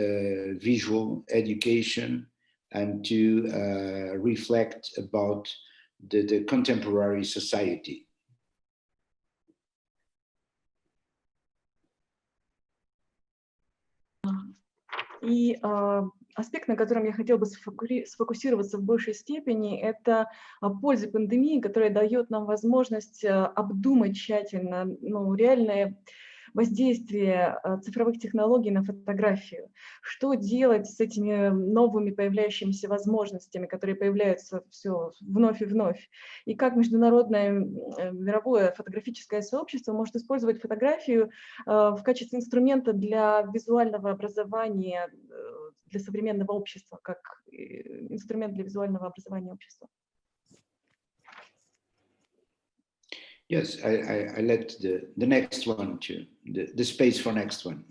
visual education and to reflect about the contemporary society. И аспект, на котором я хотела бы сфокусироваться в большей степени, это польза пандемии, которая дает нам возможность обдумать тщательно реальное воздействие цифровых технологий на фотографию. Что делать с этими новыми появляющимися возможностями, которые появляются все вновь и вновь? И как международное мировое фотографическое сообщество может использовать фотографию в качестве инструмента для визуального образования, для современного общества, как инструмент для визуального образования общества? Yes, I let the next one to the space for next one.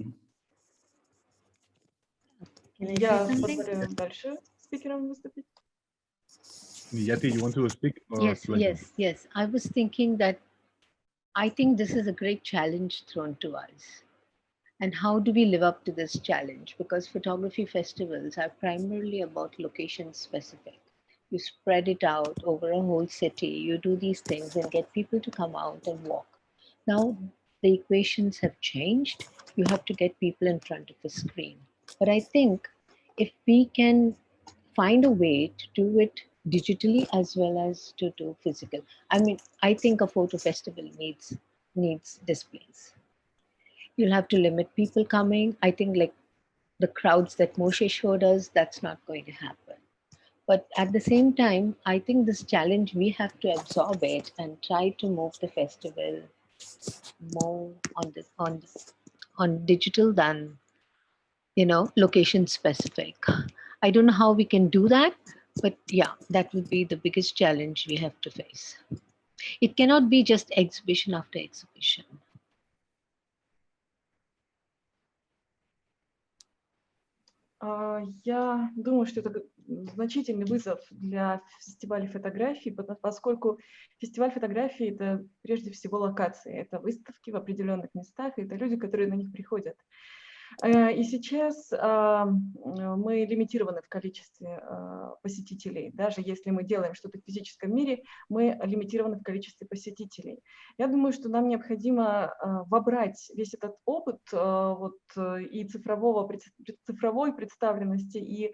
Я позволяю дальше спикерам выступить. Niyatee, you want to speak? Or Yes. I was thinking that I think this is a great challenge thrown to us. And how do we live up to this challenge? Because photography festivals are primarily about location specific. You spread it out over a whole city. You do these things and get people to come out and walk. Now, the equations have changed. You have to get people in front of a screen. But I think if we can find a way to do it digitally as well as to do physical. I mean, I think a photo festival needs displays. You'll have to limit people coming. I think like the crowds that Moshe showed us, that's not going to happen. But at the same time, I think this challenge, we have to absorb it and try to move the festival more on digital than, location specific. I don't know how we can do that, but yeah, that would be the biggest challenge we have to face. It cannot be just exhibition after exhibition. Я думаю, что это значительный вызов для фестиваля фотографий, поскольку фестиваль фотографии — это прежде всего локации, это выставки в определенных местах, и это люди, которые на них приходят. И сейчас мы лимитированы в количестве посетителей. Даже если мы делаем что-то в физическом мире, мы лимитированы в количестве посетителей. Я думаю, что нам необходимо вобрать весь этот опыт и цифровой представленности, и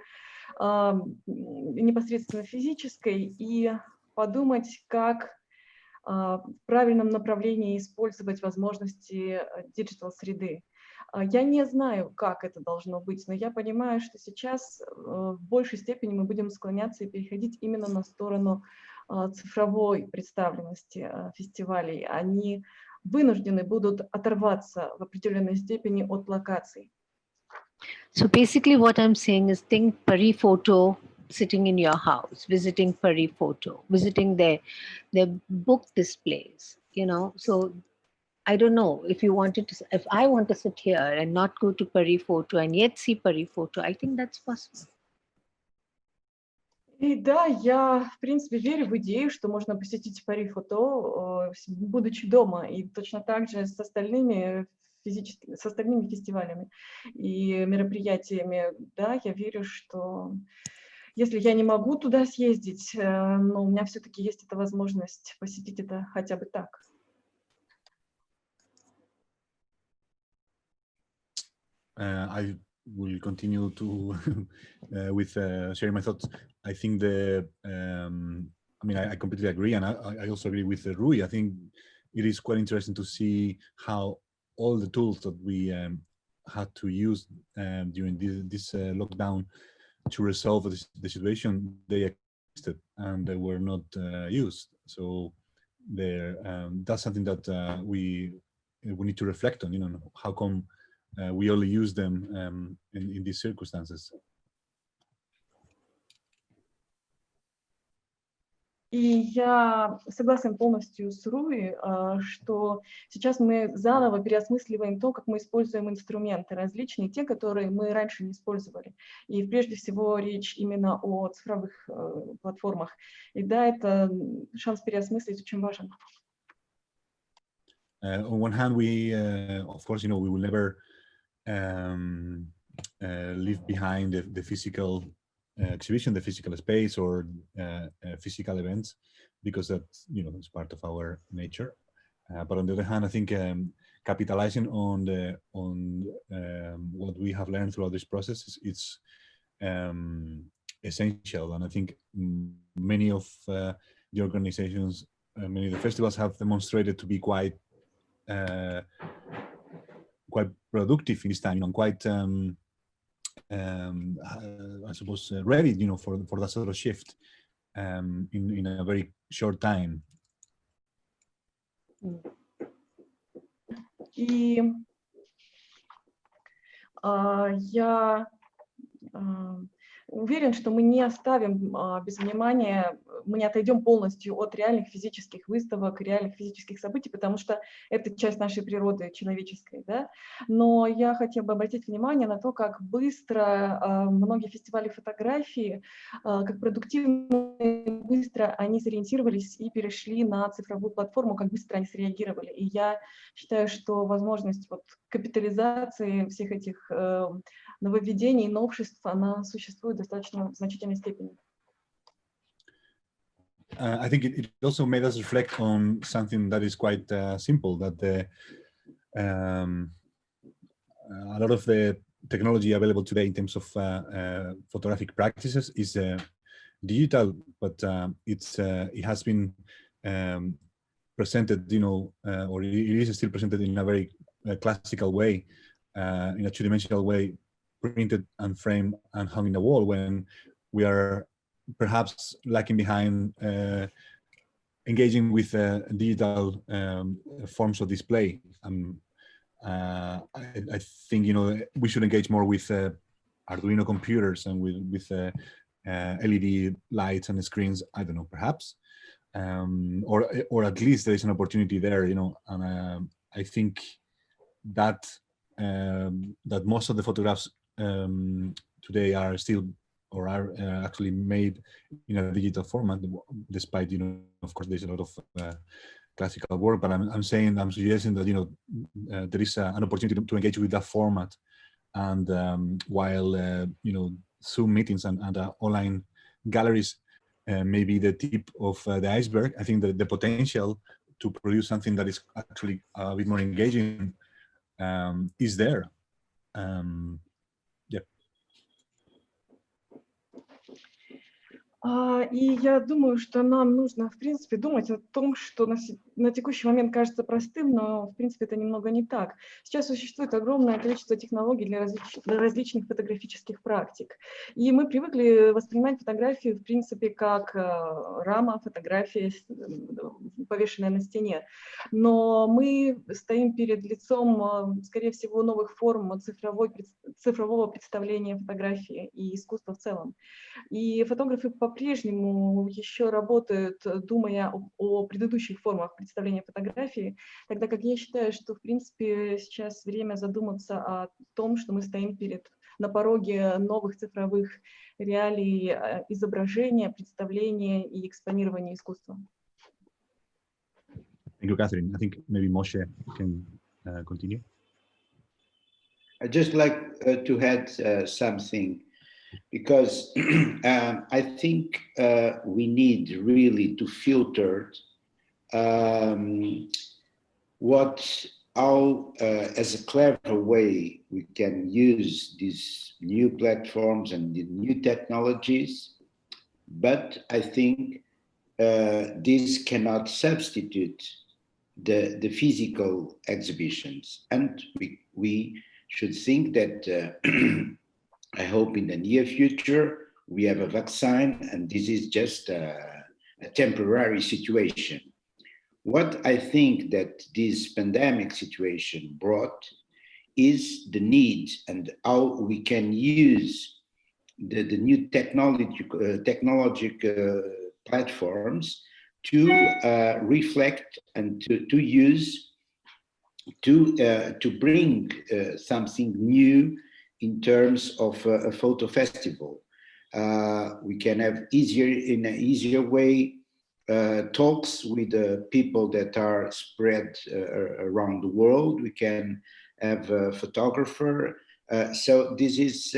непосредственно физической, и подумать, как в правильном направлении использовать возможности диджитал-среды. Я не знаю, как это должно быть, но я понимаю, что сейчас в большей степени мы будем склоняться и переходить именно на сторону цифровой представленности фестивалей, а не вынуждены будут оторваться в определенной степени от локаций. So basically what I'm saying is think Pari Photo sitting in your house, visiting Pari Photo, visiting their book displays, you know. So I don't know if I want to sit here and not go to Pari Photo and yet see Pari Photo, I think that's possible. И да, я, в принципе, верю в идею, что можно посетить Пари Фото, будучи дома, и точно так же с остальными фестивалями и мероприятиями. Да, я верю, что если я не могу туда съездить, но у меня все-таки есть эта возможность посетить это хотя бы так. I will continue to with sharing my thoughts. I think I mean, I completely agree, and I also agree with Rui. I think it is quite interesting to see how all the tools that we had to use during this lockdown to resolve the situation, they existed and they were not used. So that's something that we need to reflect on. You know, how come we only use them in these circumstances. И я согласен полностью с Руи, что сейчас мы заново переосмысливаем то, как мы используем инструменты различные, те, которые мы раньше не использовали. И прежде всего речь именно о цифровых платформах. И да, это шанс переосмыслить очень важен. On one hand, we, of course, you know, we will never leave behind the physical exhibition, the physical space, or physical events, because that, you know, is part of our nature. But on the other hand, I think capitalizing on what we have learned throughout this process is essential. And I think many of the organizations, many of the festivals have demonstrated to be quite productive in this time, you know, quite I suppose ready, you know, for that sort of shift in a very short time. И я уверен, что мы не оставим без внимания, мы не отойдем полностью от реальных физических выставок, реальных физических событий, потому что это часть нашей природы человеческой, да? Но я хотела бы обратить внимание на то, как быстро многие фестивали фотографии, как продуктивно и быстро они сориентировались и перешли на цифровую платформу, как быстро они среагировали. И я считаю, что возможность вот капитализации всех этих нововведений, новшеств, она существует достаточно в значительной степени. I think it also made us reflect on something that is quite simple, that a lot of the technology available today in terms of photographic practices is digital, but it has been presented, you know, or it is still presented in a very classical way, in a two-dimensional way, printed and framed and hung in the wall, when we are perhaps lacking behind engaging with digital forms of display. I think, you know, we should engage more with Arduino computers and with LED lights and screens. I don't know, perhaps, or at least there is an opportunity there, you know. And I think that that most of the photographs today are still, or are actually made in a digital format, despite, you know, of course, there's a lot of classical work. But I'm suggesting that, you know, there is an opportunity to engage with that format. And while you know, Zoom meetings and online galleries may be the tip of the iceberg, I think that the potential to produce something that is actually a bit more engaging is there. И я думаю, что нам нужно, в принципе, думать о том, что на текущий момент кажется простым, но в принципе это немного не так. Сейчас существует огромное количество технологий для различных фотографических практик. И мы привыкли воспринимать фотографию в принципе как рама, фотография, повешенная на стене. Но мы стоим перед лицом, скорее всего, новых форм цифрового представления фотографии и искусства в целом. И фотографы по-прежнему еще работают, думая о предыдущих формах представления фотографии, тогда как я считаю, что в принципе сейчас время задуматься о том, что мы стоим на пороге новых цифровых реалий изображения, представления и экспонирования искусства. Thank you, Catherine. I think maybe Moshe can continue. I'd just like to add something, because I think we need really to filter how as a clever way we can use these new platforms and the new technologies, but I think this cannot substitute the physical exhibitions, and we should think that I hope in the near future we have a vaccine and this is just a temporary situation. What I think that this pandemic situation brought is the need and how we can use the new technological platforms to reflect and to use to bring something new in terms of a photo festival. We can have in an easier way talks with people that are spread around the world. We can have a photographer. So this is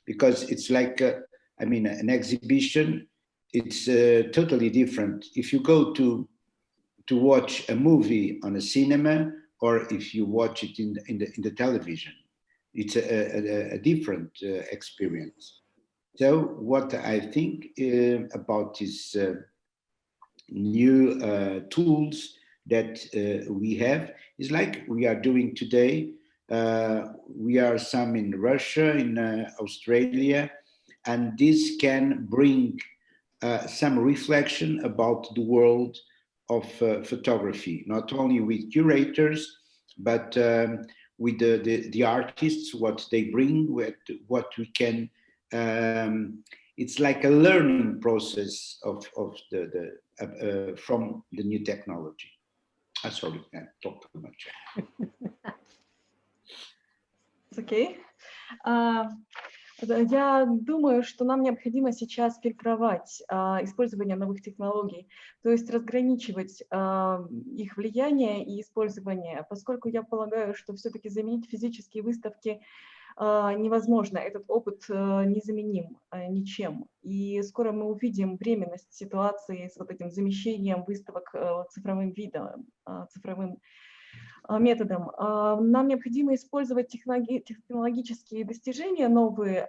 because it's like, I mean, an exhibition, it's totally different. If you go to watch a movie on a cinema, or if you watch it in the television, it's a different experience. So what I think about these new tools that we have is like we are doing today. We are some in Russia, in Australia, and this can bring some reflection about the world of photography, not only with curators, but with the artists, what they bring, what we can. It's like a learning process of from the new technology. Sorry, I talked too much. It's okay. Я думаю, что нам необходимо сейчас фильтровать использование новых технологий, то есть разграничивать их влияние и использование, поскольку я полагаю, что все-таки заменить физические выставки невозможно, этот опыт незаменим ничем. И скоро мы увидим временность ситуации с вот этим замещением выставок цифровым видом, цифровым методом. Нам необходимо использовать технологические достижения новые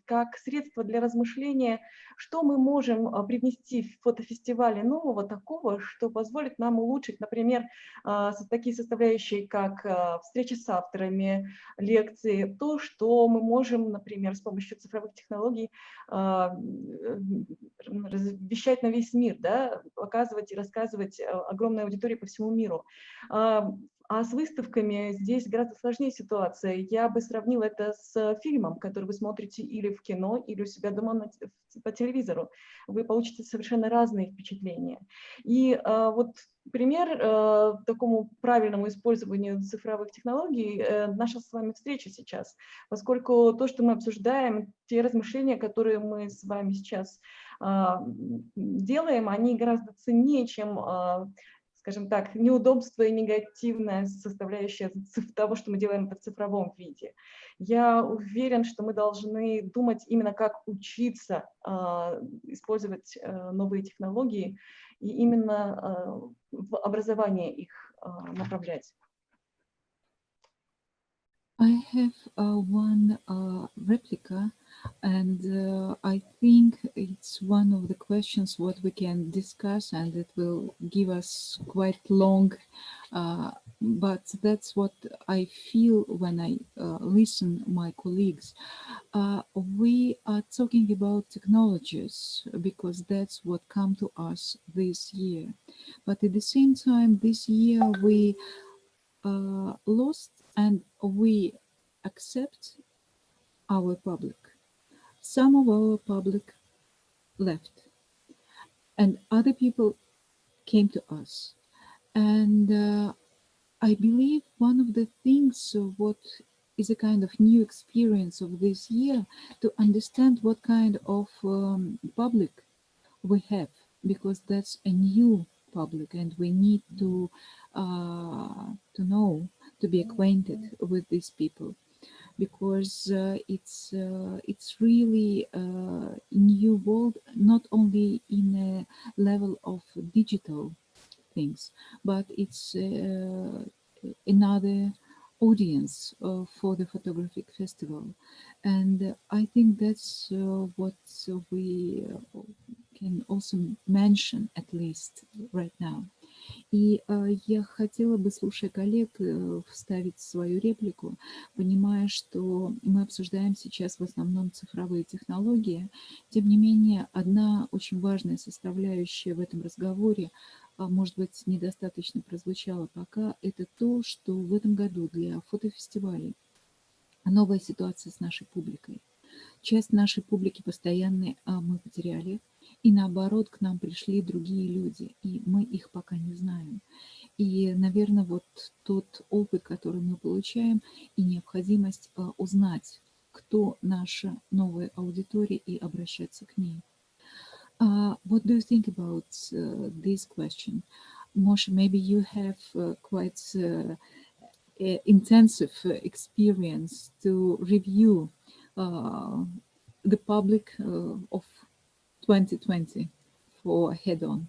как средство для размышления, что мы можем привнести в фотофестивале нового такого, что позволит нам улучшить, например, такие составляющие, как встречи с авторами, лекции, то, что мы можем, например, с помощью цифровых технологий вещать на весь мир, да, показывать и рассказывать огромной аудитории по всему миру. А с выставками здесь гораздо сложнее ситуация. Я бы сравнила это с фильмом, который вы смотрите или в кино, или у себя дома по телевизору. Вы получите совершенно разные впечатления. И вот пример такому правильному использованию цифровых технологий наша с вами встреча сейчас, поскольку то, что мы обсуждаем, те размышления, которые мы с вами сейчас делаем, они гораздо ценнее, чем скажем так, неудобство и негативная составляющая того, что мы делаем это в цифровом виде. Я уверен, что мы должны думать именно как учиться использовать новые технологии и именно в образование их направлять. I have one replica, and I think it's one of the questions what we can discuss, and it will give us quite long. But that's what I feel when I listen my colleagues. We are talking about technologies because that's what come to us this year. But at the same time, this year we lost and we accept our public. Some of our public left and other people came to us. And I believe one of the things what is a kind of new experience of this year to understand what kind of public we have, because that's a new public and we need to know, to be acquainted with these people, because it's really a new world, not only in a level of digital things, but it's another audience for the photographic festival. And I think that's what we can also mention, at least right now. И я хотела бы, слушая коллег, вставить свою реплику, понимая, что мы обсуждаем сейчас в основном цифровые технологии. Тем не менее, одна очень важная составляющая в этом разговоре, может быть, недостаточно прозвучала пока, это то, что в этом году для фотофестивалей новая ситуация с нашей публикой. Часть нашей публики постоянной мы потеряли, и наоборот, к нам пришли другие люди, и мы их пока не знаем. И, наверное, вот тот опыт, который мы получаем, и необходимость узнать, кто наша новая аудитория, и обращаться к ней. What do you think about this question? Moshe, maybe you have quite intensive experience to review the public of 2020 for HeadOn.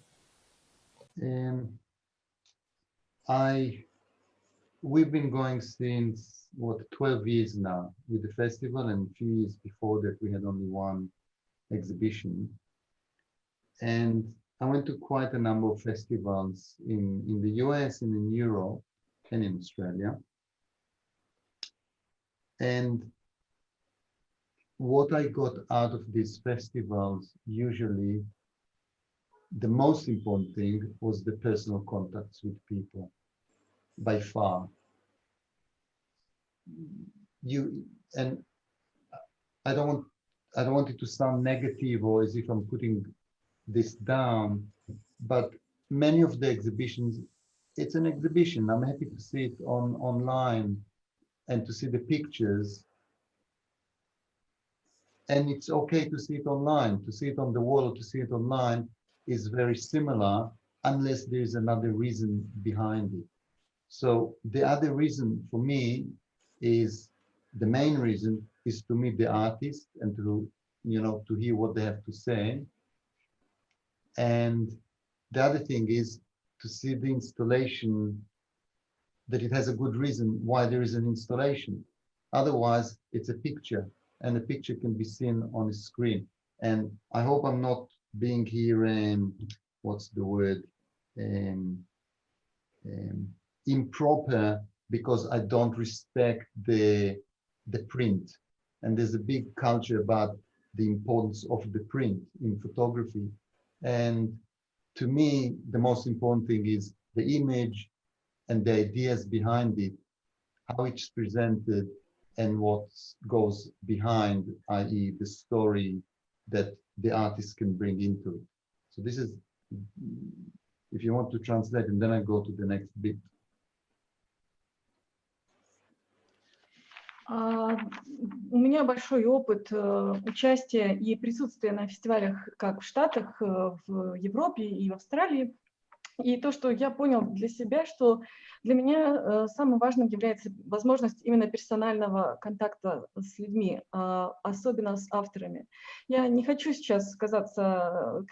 We've been going since 12 years now with the festival, and a few years before that we had only one exhibition. And I went to quite a number of festivals in the US and in Europe and in Australia. And what I got out of these festivals, usually the most important thing was the personal contacts with people, by far. And I don't want it to sound negative or as if I'm putting this down, but many of the exhibitions, it's an exhibition. I'm happy to see it online and to see the pictures. And it's okay to see it online. To see it on the wall or to see it online is very similar, unless there's another reason behind it. So the other reason for me is, the main reason is to meet the artist and to hear what they have to say. And the other thing is to see the installation, that it has a good reason why there is an installation. Otherwise, it's a picture, and a picture can be seen on a screen. And I hope I'm not being here, what's the word, improper, because I don't respect the print. And there's a big culture about the importance of the print in photography. And to me, the most important thing is the image and the ideas behind it, how it's presented, and what goes behind, i.e. the story that the artist can bring into it. So this is, if you want to translate, and then I go to the next bit. У меня большой опыт участия и присутствия на фестивалях как в Штатах, в Европе и в Австралии. И то, что я понял для себя, что для меня самым важным является возможность именно персонального контакта с людьми, особенно с авторами. Я не хочу сейчас казаться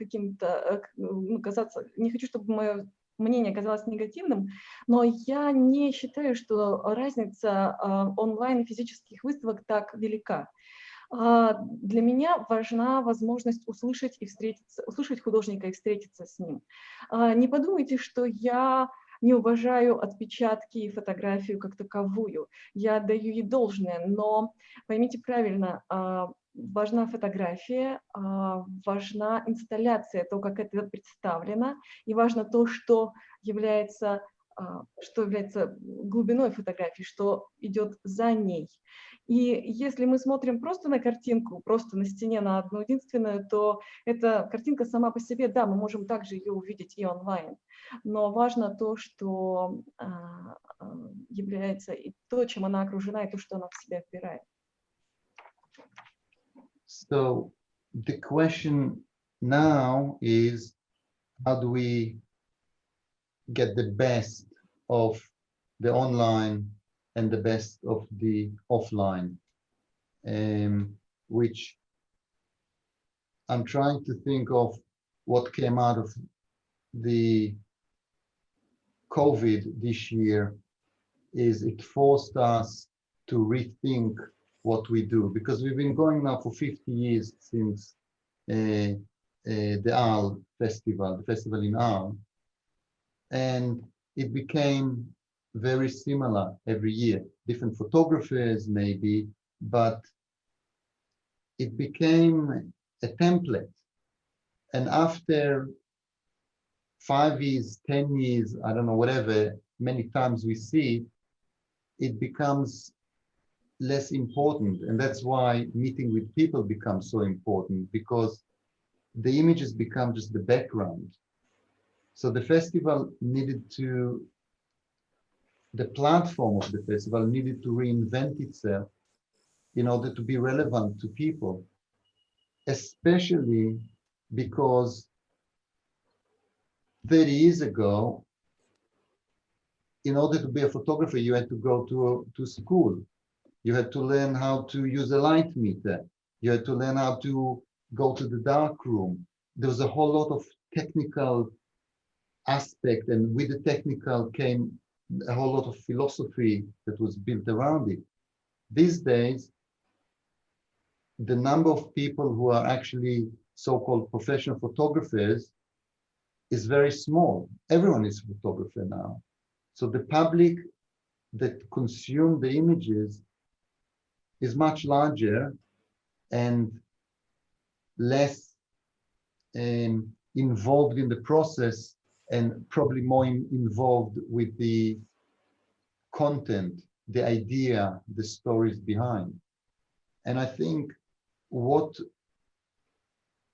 не хочу, чтобы мое мнение оказалось негативным, но я не считаю, что разница онлайн и физических выставок так велика. Для меня важна возможность услышать и встретиться, услышать художника и встретиться с ним. Не подумайте, что я не уважаю отпечатки и фотографию как таковую. Я отдаю ей должное, но поймите правильно, важна фотография, важна инсталляция, то, как это представлено, и важно то, что является глубиной фотографии, что идет за ней. И если мы смотрим просто на картинку, просто на стене, на одну единственную, то эта картинка сама по себе, да, мы можем также ее увидеть и онлайн, но важно то, что является, и то, чем она окружена, и то, что она в себя вбирает. So the question now is, how do we get the best of the online and the best of the offline, which I'm trying to think of what came out of the COVID this year is it forced us to rethink what we do, because we've been going now for 50 years since the Arles festival, the festival in Arles, and it became very similar every year. Different photographers maybe, but it became a template. And after 5 years, 10 years, I don't know, whatever, many times we see it, it becomes less important. And that's why meeting with people becomes so important, because the images become just the background. So the festival needed to, the platform of the festival needed to reinvent itself in order to be relevant to people, especially because 30 years ago, in order to be a photographer, you had to go to school. You had to learn how to use a light meter. You had to learn how to go to the dark room. There was a whole lot of technical aspect, and with the technical came a whole lot of philosophy that was built around it. These days, the number of people who are actually so-called professional photographers is very small. Everyone is a photographer now. So the public that consume the images is much larger and less involved in the process, and probably more involved with the content, the idea, the stories behind. And I think what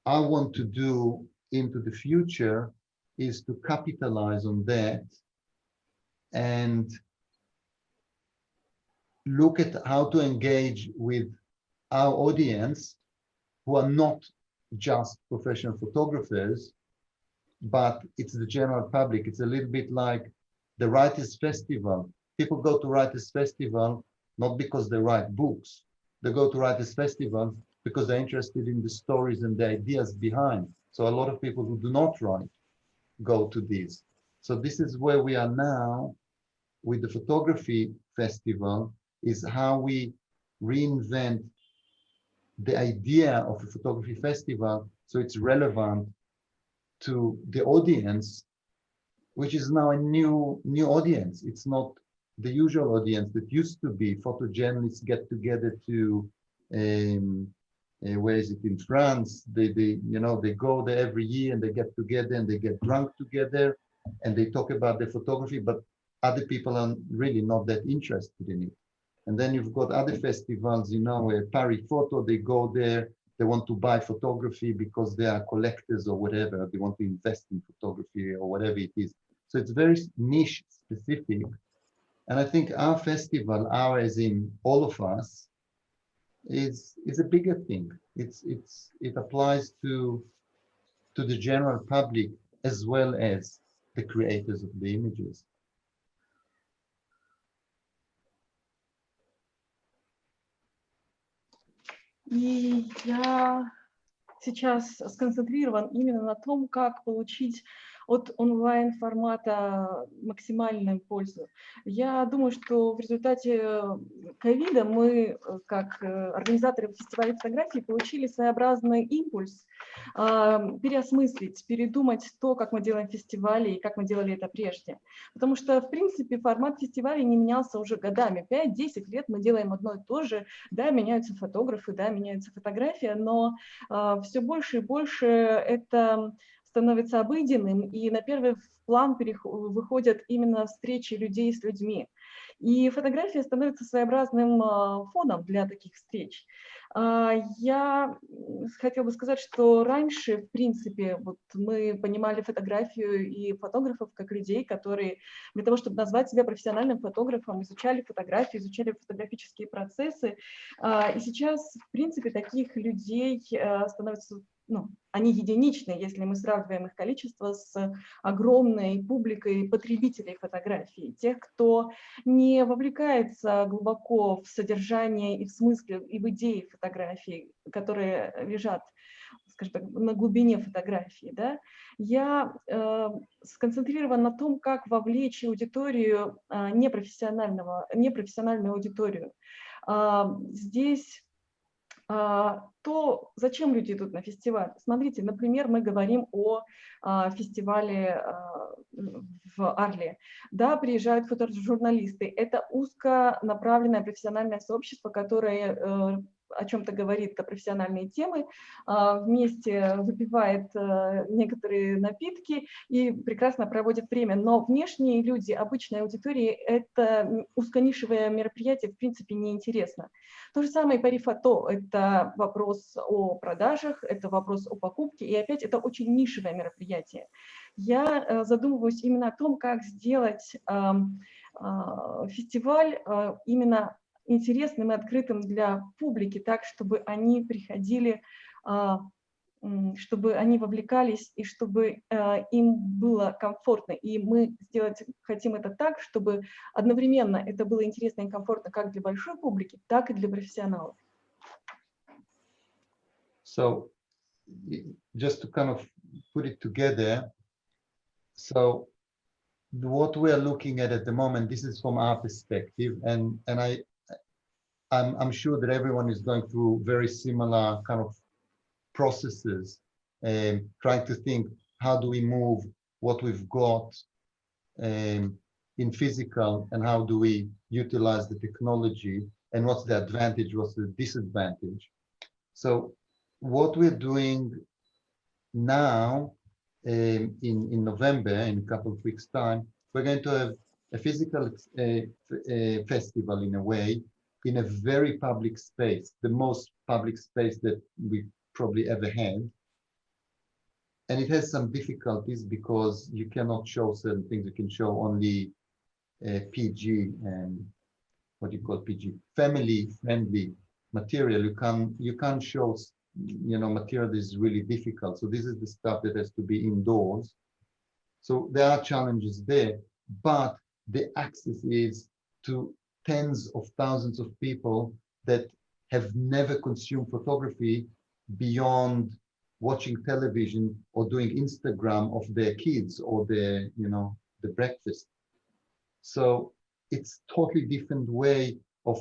I want to do into the future is to capitalize on that and look at how to engage with our audience who are not just professional photographers, but it's the general public. It's a little bit like the Writers' Festival. People go to Writers' Festival not because they write books. They go to Writers' Festival because they're interested in the stories and the ideas behind. So a lot of people who do not write go to these. So this is where we are now with the Photography Festival, is how we reinvent the idea of a photography festival so it's relevant to the audience, which is now a new audience. It's not the usual audience that used to be photojournalists get together to where is it, in France? They go there every year and they get together and they get drunk together and they talk about their photography, but other people are really not that interested in it. And then you've got other festivals, Paris Photo, they go there, they want to buy photography because they are collectors or whatever, they want to invest in photography or whatever it is. So it's very niche specific. And I think our festival, as in all of us, is a bigger thing. It applies to the general public as well as the creators of the images. И я сейчас сконцентрирован именно на том, как получить от онлайн-формата максимальную пользу. Я думаю, что в результате ковида мы, как организаторы фестиваля фотографии, получили своеобразный импульс переосмыслить, передумать то, как мы делаем фестивали и как мы делали это прежде. Потому что, в принципе, формат фестиваля не менялся уже годами. 5-10 лет мы делаем одно и то же. Да, меняются фотографы, да, меняется фотография, но все больше и больше это становится обыденным, и на первый план выходят именно встречи людей с людьми. И фотография становится своеобразным фоном для таких встреч. Я хотела бы сказать, что раньше, в принципе, вот мы понимали фотографию и фотографов как людей, которые для того, чтобы назвать себя профессиональным фотографом, изучали фотографию, изучали фотографические процессы. И сейчас, в принципе, таких людей становится, ну, они единичны, если мы сравниваем их количество с огромной публикой потребителей фотографий, тех, кто не вовлекается глубоко в содержание и в смысле, и в идеи фотографий, которые лежат, скажем так, на глубине фотографии. Да? Я сконцентрирована на том, как вовлечь аудиторию, непрофессиональную аудиторию. Здесь то, зачем люди идут на фестиваль. Смотрите, например, мы говорим о фестивале в Арле. Да, приезжают фотожурналисты. Это узконаправленное профессиональное сообщество, которое о чем-то говорит, о профессиональные темы, вместе выпивает некоторые напитки и прекрасно проводит время. Но внешние люди, обычной аудитории, это узконишевое мероприятие в принципе неинтересно. То же самое и по рефото. Это вопрос о продажах, это вопрос о покупке, и опять это очень нишевое мероприятие. Я задумываюсь именно о том, как сделать фестиваль именно интересным и открытым для публики, так, чтобы они приходили, чтобы они вовлекались и чтобы им было комфортно. И мы сделать хотим это так, чтобы одновременно это было интересно и комфортно как для большой публики, так и для профессионалов. So, just to kind of put it together, so what we are looking at the moment, this is from our perspective, and I'm sure that everyone is going through very similar kind of processes, trying to think, how do we move what we've got in physical, and how do we utilize the technology, and what's the advantage, what's the disadvantage. So what we're doing now in November, in a couple of weeks' time, we're going to have a physical festival in a way, in a very public space, the most public space that we probably ever had. And it has some difficulties because you cannot show certain things. You can show only PG and what do you call PG, family-friendly material. You can't show, you know, material that is really difficult. So this is the stuff that has to be indoors. So there are challenges there, but the access is to tens of thousands of people that have never consumed photography beyond watching television or doing Instagram of their kids or their, you know, the breakfast. So it's totally different way of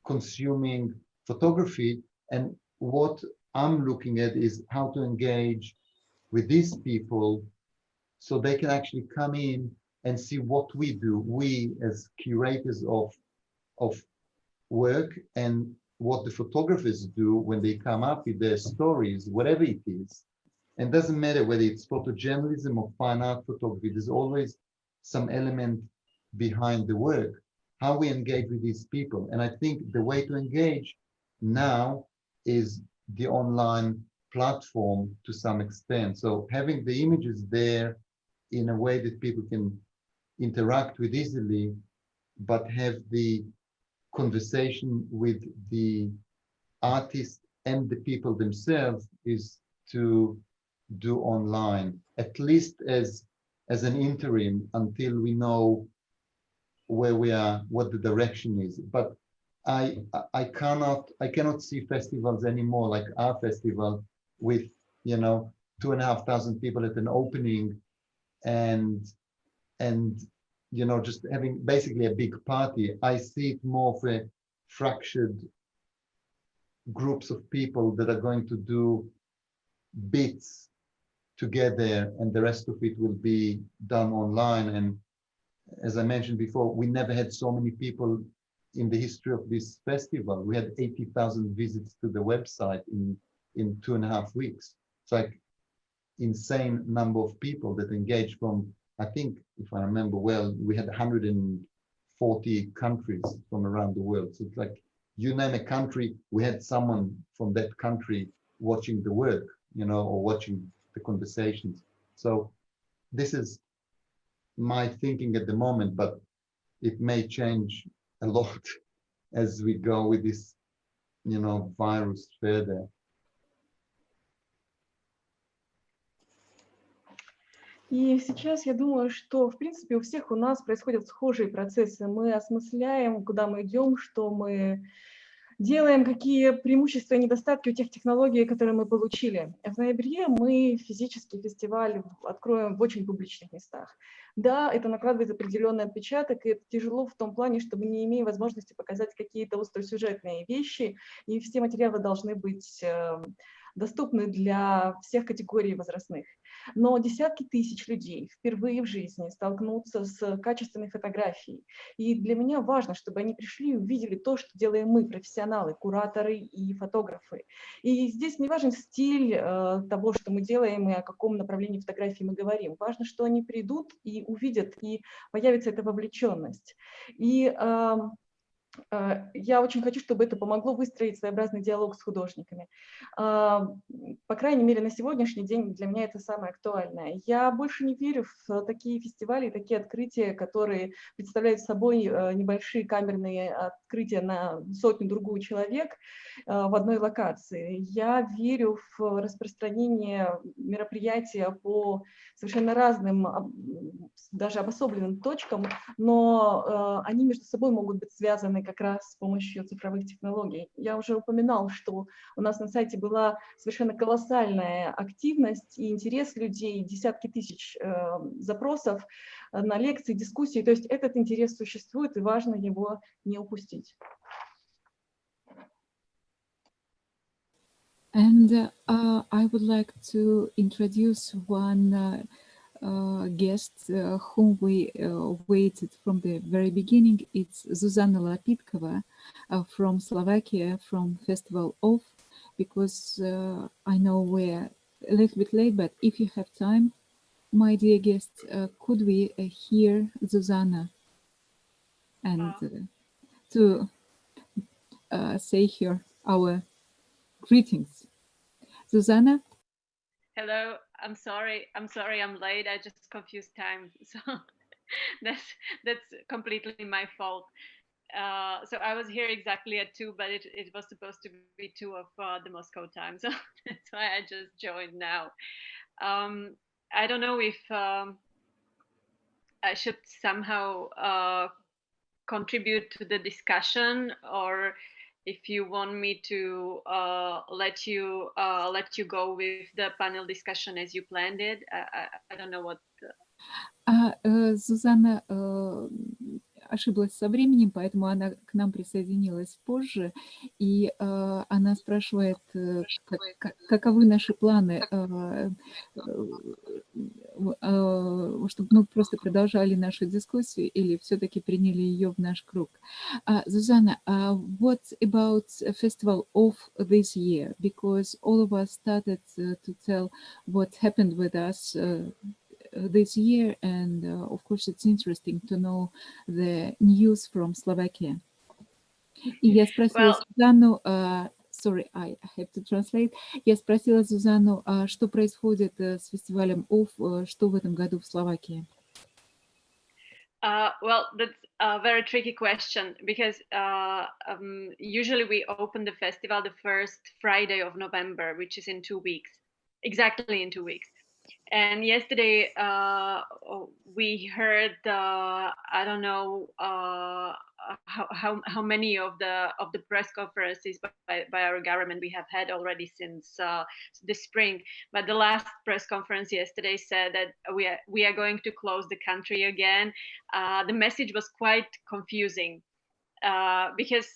consuming photography. And what I'm looking at is how to engage with these people so they can actually come in and see what we do, we as curators of work, and what the photographers do when they come up with their stories, whatever it is. And it doesn't matter whether it's photojournalism or fine art photography, there's always some element behind the work, how we engage with these people. And I think the way to engage now is the online platform to some extent. So having the images there in a way that people can interact with easily, but have the conversation with the artists and the people themselves is to do online, at least as an interim until we know where we are, what the direction is. But I cannot see festivals anymore like our festival with, you know, 2,500 people at an opening and you know, just having basically a big party. I see it more of a fractured groups of people that are going to do bits together, and the rest of it will be done online. And as I mentioned before, we never had so many people in the history of this festival. We had 80,000 visits to the website in 2.5 weeks. It's like insane number of people that engaged from, I think, if I remember well, we had 140 countries from around the world. So it's like, you name a country, we had someone from that country watching the work, you know, or watching the conversations. So this is my thinking at the moment, but it may change a lot as we go with this, you know, virus further. И сейчас я думаю, что, в принципе, у всех у нас происходят схожие процессы. Мы осмысляем, куда мы идем, что мы делаем, какие преимущества и недостатки у тех технологий, которые мы получили. В ноябре мы физический фестиваль откроем в очень публичных местах. Да, это накладывает определенный отпечаток, и это тяжело в том плане, что мы не имеем возможности показать какие-то остросюжетные вещи, и все материалы должны быть доступны для всех категорий возрастных. Но десятки тысяч людей впервые в жизни столкнутся с качественной фотографией. И для меня важно, чтобы они пришли и увидели то, что делаем мы, профессионалы, кураторы и фотографы. И здесь не важен стиль того, что мы делаем и о каком направлении фотографии мы говорим. Важно, что они придут и увидят, и появится эта вовлеченность. И я очень хочу, чтобы это помогло выстроить своеобразный диалог с художниками. По крайней мере, на сегодняшний день для меня это самое актуальное. Я больше не верю в такие фестивали, такие открытия, которые представляют собой небольшие камерные открытия на сотню-другую человек в одной локации. Я верю в распространение мероприятия по совершенно разным, даже обособленным точкам, но они между собой могут быть связаны как раз с помощью цифровых технологий. Я уже упоминал, что у нас на сайте была совершенно колоссальная активность и интерес людей, десятки тысяч запросов на лекции, дискуссии. То есть этот интерес существует, и важно его не упустить. And I would like to introduce one guest whom we waited from the very beginning. It's Zuzana Lapitkova from Slovakia, from Festival Off, because I know we're a little bit late, but if you have time, my dear guest, could we hear Zuzana and to say her our greetings. Zuzana? Hello, I'm sorry I'm late. I just confused time. So that's completely my fault. So I was here exactly at 2, but it was supposed to be 2 of the Moscow time. So that's why I just joined now. I don't know if I should somehow contribute to the discussion, or if you want me to let you go with the panel discussion as you planned it. I don't know what. Зузана ошиблась со временем, поэтому она к нам присоединилась позже, и она спрашивает, каковы наши планы, чтобы мы просто продолжали нашу дискуссию или все-таки приняли ее в наш круг. Zuzana, what about a festival of this year? Because all of us started to tell what happened with us this year, and of course it's interesting to know the news from Slovakia. И я спросила Зузану, sorry, I have to translate. Я спросила Зузану, что происходит с фестивалем OFF, что в этом году в Словакии? Well, that's a very tricky question, because usually we open the festival the first Friday of November, which is in 2 weeks, exactly in 2 weeks. And yesterday we heard, I don't know, how many of the press conferences by our government we have had already since the spring. But the last press conference yesterday said that we are going to close the country again. The message was quite confusing because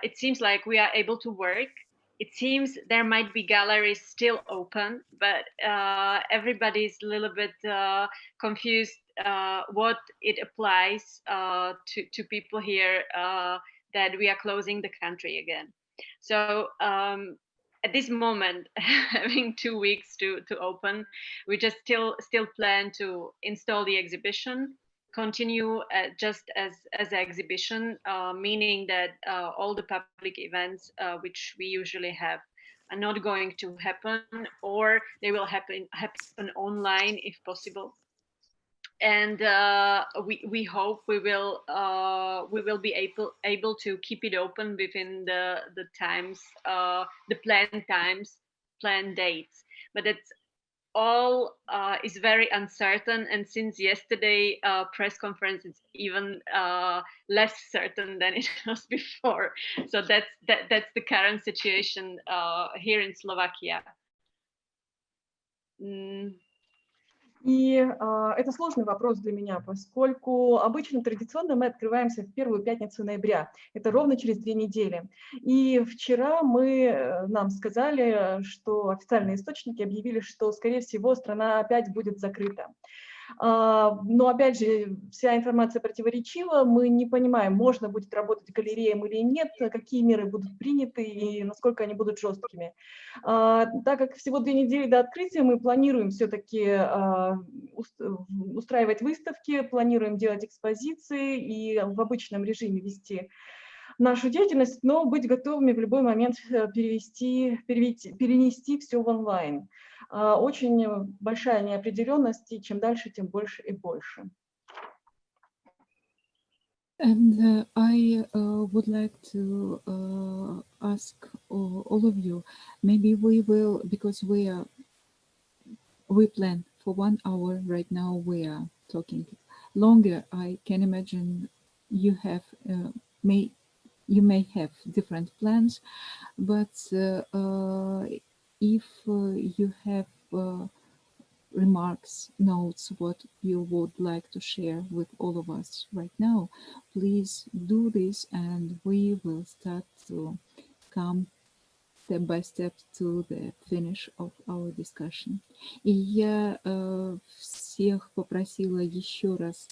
it seems like we are able to work. It seems there might be galleries still open, but everybody's a little bit confused what it applies to people here that we are closing the country again. So at this moment, having 2 weeks to open, we just still plan to install the exhibition, continue just as an exhibition, meaning that all the public events which we usually have are not going to happen, or they will happen online if possible. And we hope we will be able to keep it open within the times, the planned dates. But it's all is very uncertain, and since yesterday press conference, it's even less certain than it was before. So that's the current situation here in Slovakia. И это сложный вопрос для меня, поскольку обычно традиционно мы открываемся в первую пятницу ноября. Это ровно через 2 недели. И вчера нам сказали, что официальные источники объявили, что, скорее всего, страна опять будет закрыта. Но, опять же, вся информация противоречива. Мы не понимаем, можно будет работать галереям или нет, какие меры будут приняты и насколько они будут жесткими. Так как всего 2 недели до открытия, мы планируем все-таки устраивать выставки, планируем делать экспозиции и в обычном режиме вести нашу деятельность, но быть готовыми в любой момент перенести все в онлайн. Очень большая неопределенность, и чем дальше, тем больше и больше. And I would like to ask all of you, maybe we will, because we plan for 1 hour right now, we are talking longer. I can imagine you may have different plans, but if you have remarks, notes, what you would like to share with all of us right now, please do this, and we will start to come step by step to the finish of our discussion. И я всех попросила еще раз,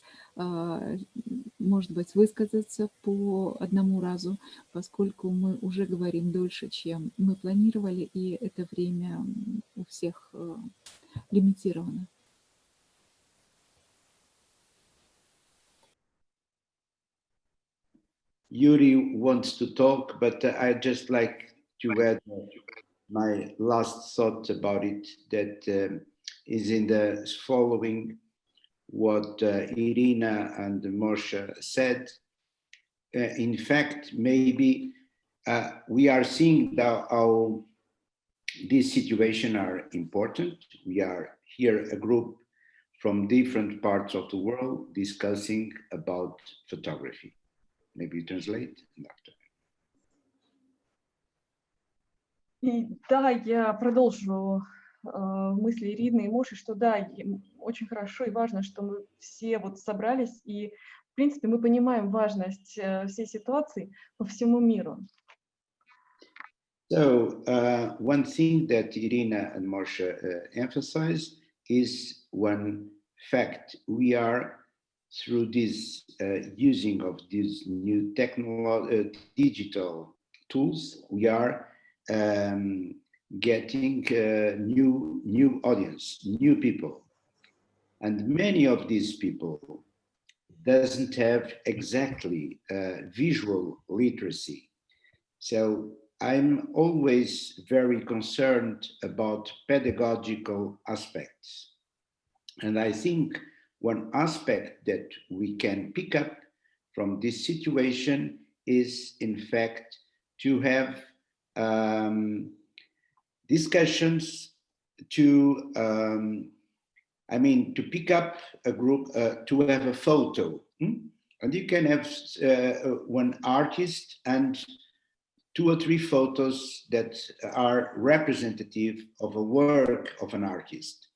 может быть, высказаться по одному разу, поскольку мы уже говорим дольше, чем мы планировали, и это время у всех лимитировано. Yuri wants to talk, but I'd just like to add my last thought about it, that is in the following what Irina and Moshe said. In fact, maybe we are seeing how this situation are important. We are here a group from different parts of the world discussing about photography. Maybe you translate, Doctor. И да, я продолжу мысли Ирины и Моши, что да, очень хорошо и важно, что мы все вот собрались, и, в принципе, мы понимаем важность всей ситуации по всему миру. So one thing that Irina and Moshe emphasized is one fact. We are, through this using of these new digital tools, we are getting new audience, new people. And many of these people doesn't have exactly visual literacy. So I'm always very concerned about pedagogical aspects. And I think one aspect that we can pick up from this situation is, in fact, to have discussions to pick up a group, to have a photo And you can have one artist and 2 or 3 photos that are representative of a work of an artist.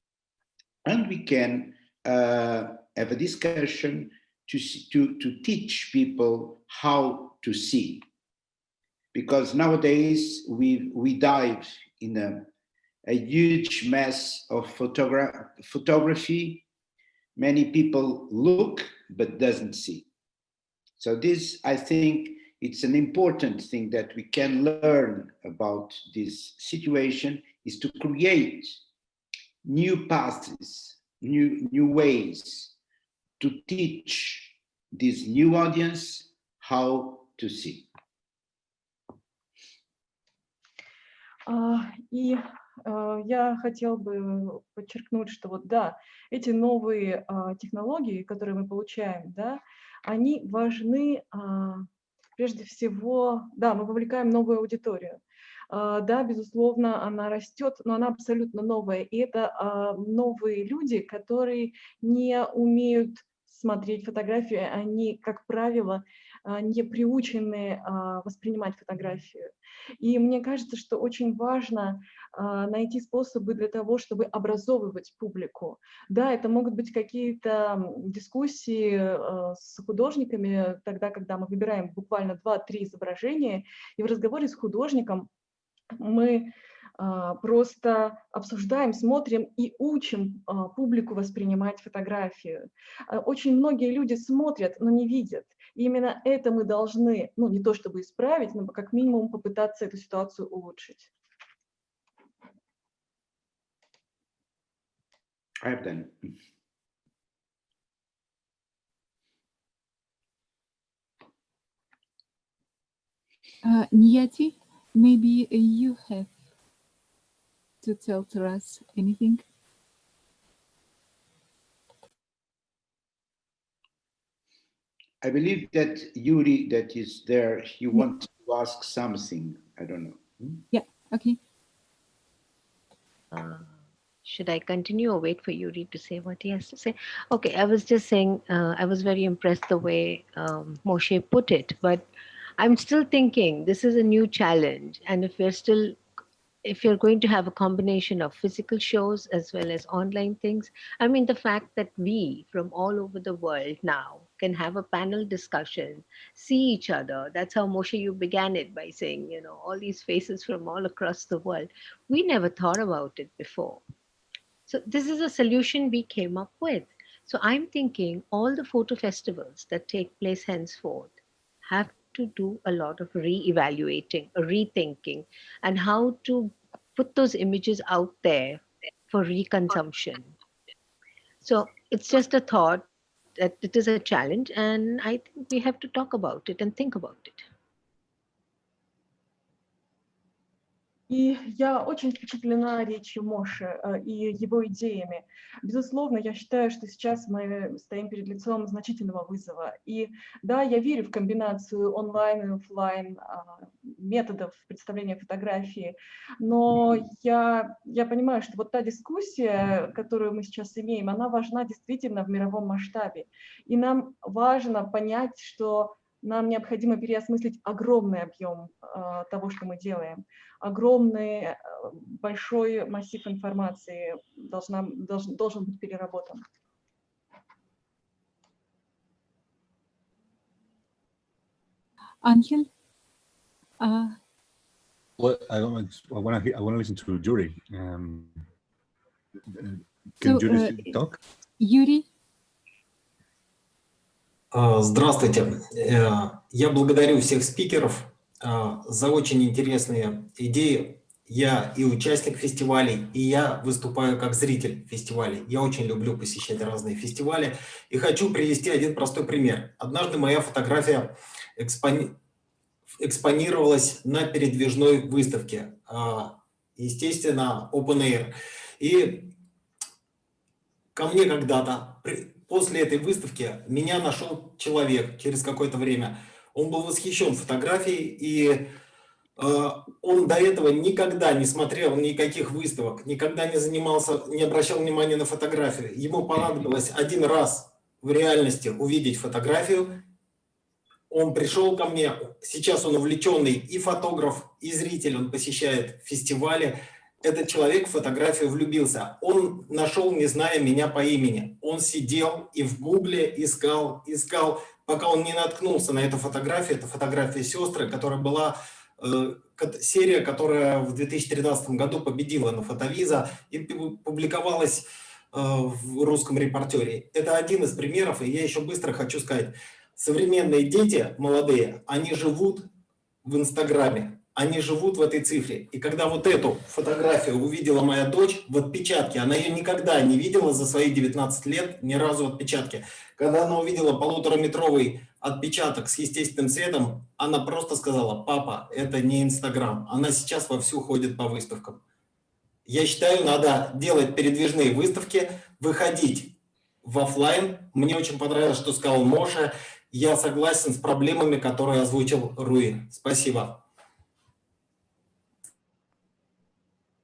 And we can have a discussion to teach people how to see. Because nowadays we dive in a huge mess of photography. Many people look but doesn't see. So this, I think, it's an important thing that we can learn about this situation, is to create new paths, new ways to teach this new audience how to see. И я хотела бы подчеркнуть, что вот да, эти новые технологии, которые мы получаем, да, они важны прежде всего, да, мы вовлекаем новую аудиторию. Да, безусловно, она растет, но она абсолютно новая. И это новые люди, которые не умеют смотреть фотографии, они, как правило, не приучены воспринимать фотографию. И мне кажется, что очень важно найти способы для того, чтобы образовывать публику. Да, это могут быть какие-то дискуссии с художниками, тогда, когда мы выбираем буквально 2-3 изображения, и в разговоре с художником мы просто обсуждаем, смотрим и учим публику воспринимать фотографию. Очень многие люди смотрят, но не видят. И именно это мы должны, ну, не то чтобы исправить, но как минимум попытаться эту ситуацию улучшить. I've done. Niyatee, maybe you have to tell to us anything? I believe that Yuri, that is there, you want to ask something. I don't know. Yeah, okay. Should I continue or wait for Yuri to say what he has to say? Okay, I was just saying, I was very impressed the way Moshe put it, but I'm still thinking this is a new challenge. And if you're going to have a combination of physical shows as well as online things, I mean, the fact that we from all over the world now can have a panel discussion, see each other. That's how, Moshe, you began it by saying, you know, all these faces from all across the world. We never thought about it before. So this is a solution we came up with. So I'm thinking all the photo festivals that take place henceforth have to do a lot of re-evaluating, rethinking, and how to put those images out there for reconsumption. So it's just a thought that it is a challenge, and I think we have to talk about it and think about it. И я очень впечатлена речью Моши и его идеями. Безусловно, я считаю, что сейчас мы стоим перед лицом значительного вызова. И да, я верю в комбинацию онлайн и офлайн методов представления фотографии, но я понимаю, что вот та дискуссия, которую мы сейчас имеем, она важна действительно в мировом масштабе. И нам важно понять, что нам необходимо переосмыслить огромный объем того, что мы делаем. Огромный, большой массив информации должен быть переработан. Ángel? Well, I want to listen to Yuri. Can Yuri talk? Yuri? Здравствуйте. Я благодарю всех спикеров за очень интересные идеи. Я и участник фестивалей, и я выступаю как зритель фестивалей. Я очень люблю посещать разные фестивали. И хочу привести один простой пример. Однажды моя фотография экспонировалась на передвижной выставке. Естественно, Open Air. И ко мне когда-то, после этой выставки, меня нашел человек через какое-то время. Он был восхищен фотографией, и он до этого никогда не смотрел никаких выставок, никогда не занимался, не обращал внимания на фотографию. Ему понадобилось один раз в реальности увидеть фотографию, Он пришел ко мне, сейчас он увлеченный и фотограф, и зритель, он посещает фестивали. Этот человек в фотографию влюбился. Он нашел, не зная меня по имени. Он сидел и в Гугле искал, пока он не наткнулся на эту фотографию. Это фотография сестры, которая была серия, которая в 2013 году победила на PhotoVisa и публиковалась в русском репортере. Это один из примеров, и я еще быстро хочу сказать. Современные дети, молодые, они живут в Инстаграме, они живут в этой цифре. И когда вот эту фотографию увидела моя дочь в отпечатке, она ее никогда не видела за свои 19 лет, ни разу в отпечатке. Когда она увидела 1,5-метровый отпечаток с естественным цветом, она просто сказала: папа, это не Инстаграм. Она сейчас вовсю ходит по выставкам. Я считаю, надо делать передвижные выставки, выходить в офлайн. Мне очень понравилось, что сказал Моше. Я согласен с проблемами, которые озвучил Руи. Спасибо.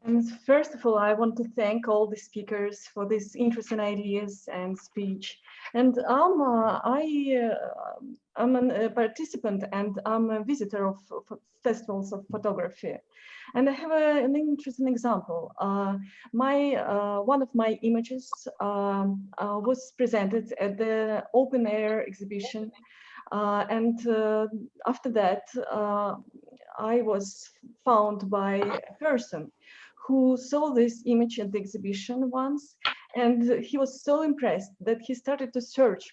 And first of all, I want to thank all the speakers for these interesting ideas and speech. And I'm a participant and I'm a visitor of festivals of photography. And I have an interesting example. One of my images was presented at the open air exhibition. And after that, I was found by a person who saw this image at the exhibition once, and he was so impressed that he started to search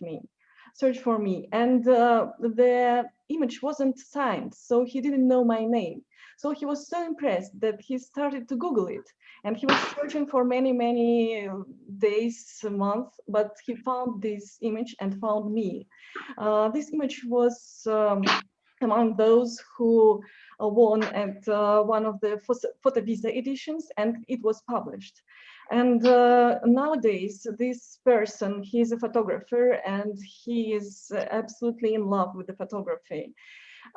for me. And the image wasn't signed, so he didn't know my name. So he was so impressed that he started to Google it, and he was searching for many days, months, but he found this image and found me. This image was among those who won at one of the PhotoVisa editions, and it was published. And nowadays, this person, he is a photographer, and he is absolutely in love with the photography.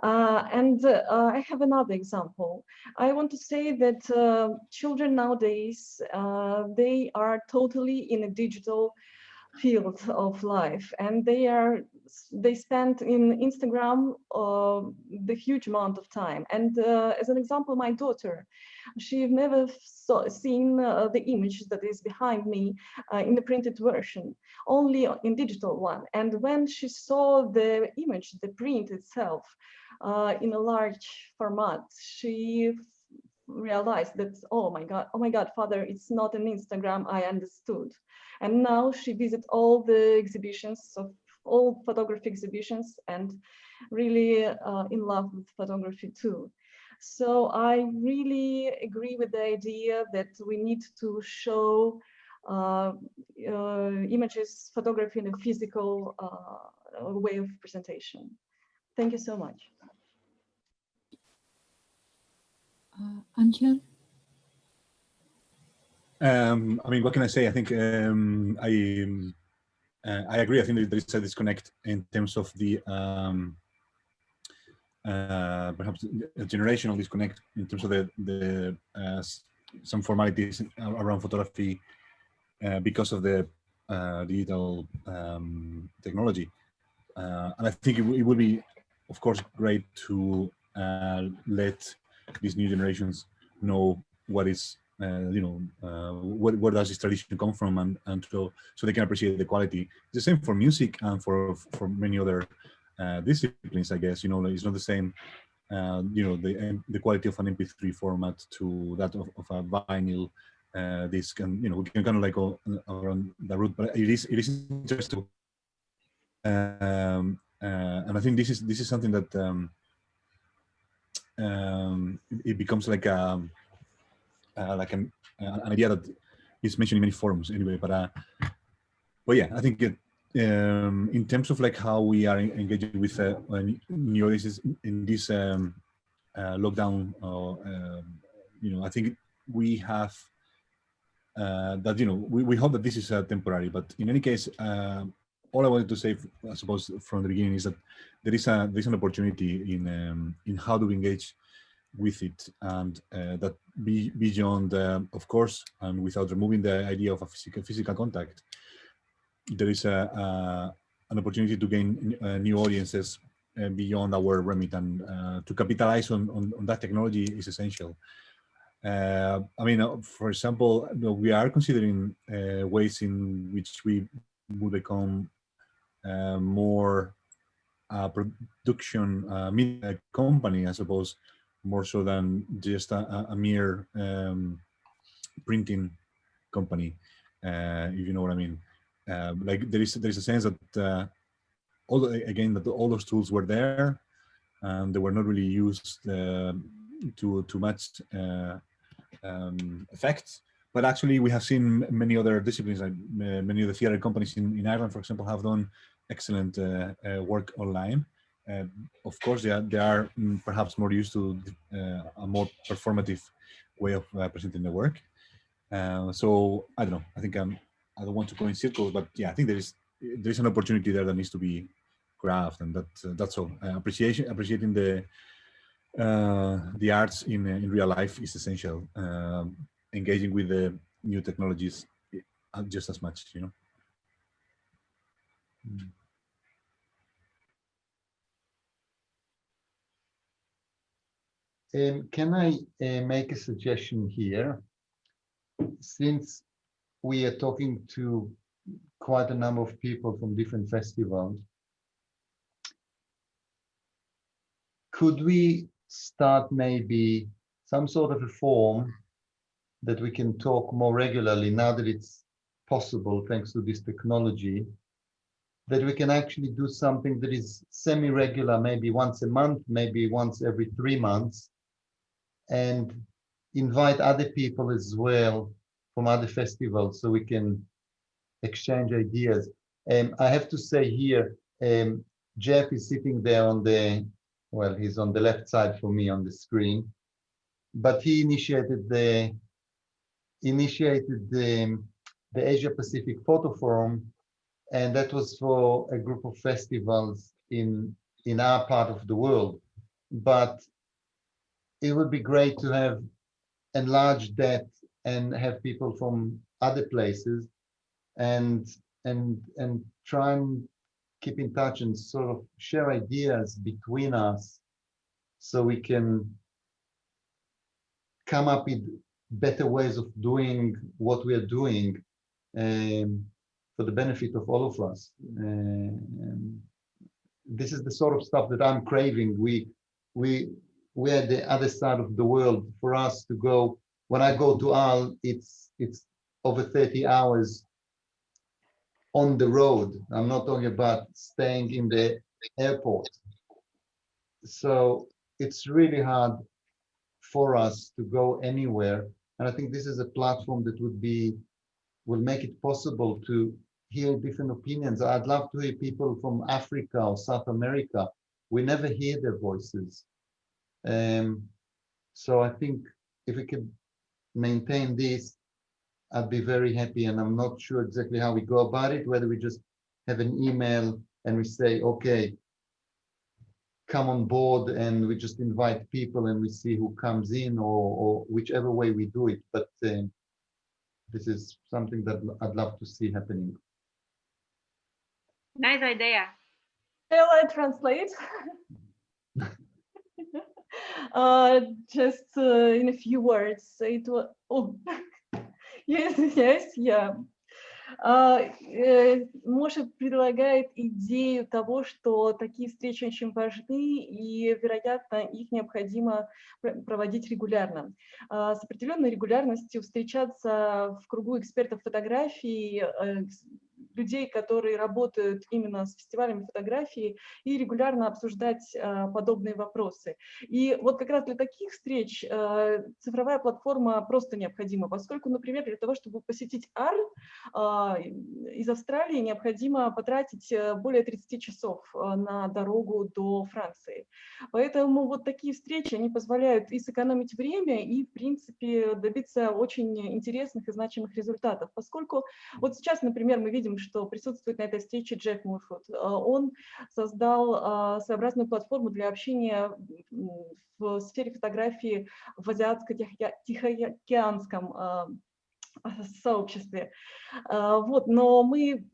I have another example. I want to say that children nowadays, they are totally in a digital field of life, and they spend in Instagram the huge amount of time. And as an example, my daughter, she never seen the image that is behind me in the printed version, only in digital one. And when she saw the image, the print itself in a large format, she realized that, oh my god, father, it's not an Instagram, I understood. And now she visits all the exhibitions, of all photography exhibitions, and really in love with photography too. So I really agree with the idea that we need to show images, photography in a physical way of presentation. Thank you so much. Ángel? I mean, what can I say? I think I agree. I think there is a disconnect in terms of the perhaps a generational disconnect in terms of the some formalities around photography because of the digital technology. And I think it would be, of course, great to let these new generations know what is where does this tradition come from, and so they can appreciate the quality. It's the same for music and for many other disciplines, I guess. It's not the same the quality of an MP3 format to that of a vinyl disc, and we can kind of like go around the route, but it is interesting. And I think this is something that it becomes like an idea that is mentioned in many forums anyway. But yeah, I think in terms of like how we are engaging with new audiences in this lockdown, I think we have that we hope that this is temporary. But in any case, all I wanted to say, I suppose, from the beginning is that there is an opportunity in how do we engage with it, and that beyond, of course, and without removing the idea of a physical contact, there is an opportunity to gain new audiences beyond our remit, and to capitalize on that technology is essential. I mean, for example, we are considering ways in which we will become more production media company, I suppose, more so than just a mere printing company, if you know what I mean. Like there is a sense that all those tools were there, and they were not really used to much effect. But actually, we have seen many other disciplines, like many of the theater companies in Ireland, for example, have done excellent work online. Of course, they are perhaps more used to a more performative way of presenting the work. So I don't know. I think I don't want to go in circles, but yeah, I think there is an opportunity there that needs to be grasped, and that's all. Appreciating the arts in real life is essential. Engaging with the new technologies just as much, you know. Can I make a suggestion here? Since we are talking to quite a number of people from different festivals, could we start maybe some sort of a forum that we can talk more regularly now that it's possible thanks to this technology, that we can actually do something that is semi-regular, maybe once a month, maybe once every 3 months, and invite other people as well from other festivals so we can exchange ideas. I have to say here, Jeff is sitting there on the, well, he's on the left side for me on the screen, but he initiated the Asia Pacific Photo Forum, and that was for a group of festivals in our part of the world. But it would be great to have enlarged that and have people from other places and try and keep in touch and sort of share ideas between us so we can come up with better ways of doing what we are doing for the benefit of all of us. This is the sort of stuff that I'm craving. We're at the other side of the world. For us to go, when I go to Al, it's over 30 hours on the road. I'm not talking about staying in the airport. So it's really hard for us to go anywhere. And I think this is a platform that will make it possible to hear different opinions. I'd love to hear people from Africa or South America. We never hear their voices. So I think if we could maintain this, I'd be very happy. And I'm not sure exactly how we go about it, whether we just have an email and we say, okay, come on board, and we just invite people and we see who comes in, or whichever way we do it. But this is something that I'd love to see happening. Nice idea. Shall I translate? Just in a few words. It was, oh, yes, yeah. Моше предлагает идею того, что такие встречи очень важны, и, вероятно, их необходимо проводить регулярно. С определенной регулярностью встречаться в кругу экспертов фотографии, людей, которые работают именно с фестивалями фотографии, и регулярно обсуждать подобные вопросы. И вот как раз для таких встреч цифровая платформа просто необходима, поскольку, например, для того, чтобы посетить Арль из Австралии, необходимо потратить более 30 часов на дорогу до Франции. Поэтому вот такие встречи, они позволяют и сэкономить время, и, в принципе, добиться очень интересных и значимых результатов, поскольку вот сейчас, например, мы видим, что присутствует на этой встрече Джефф Мурфуд. Он создал своеобразную платформу для общения в сфере фотографии в азиатско-тихоокеанском сообществе. Вот, но мы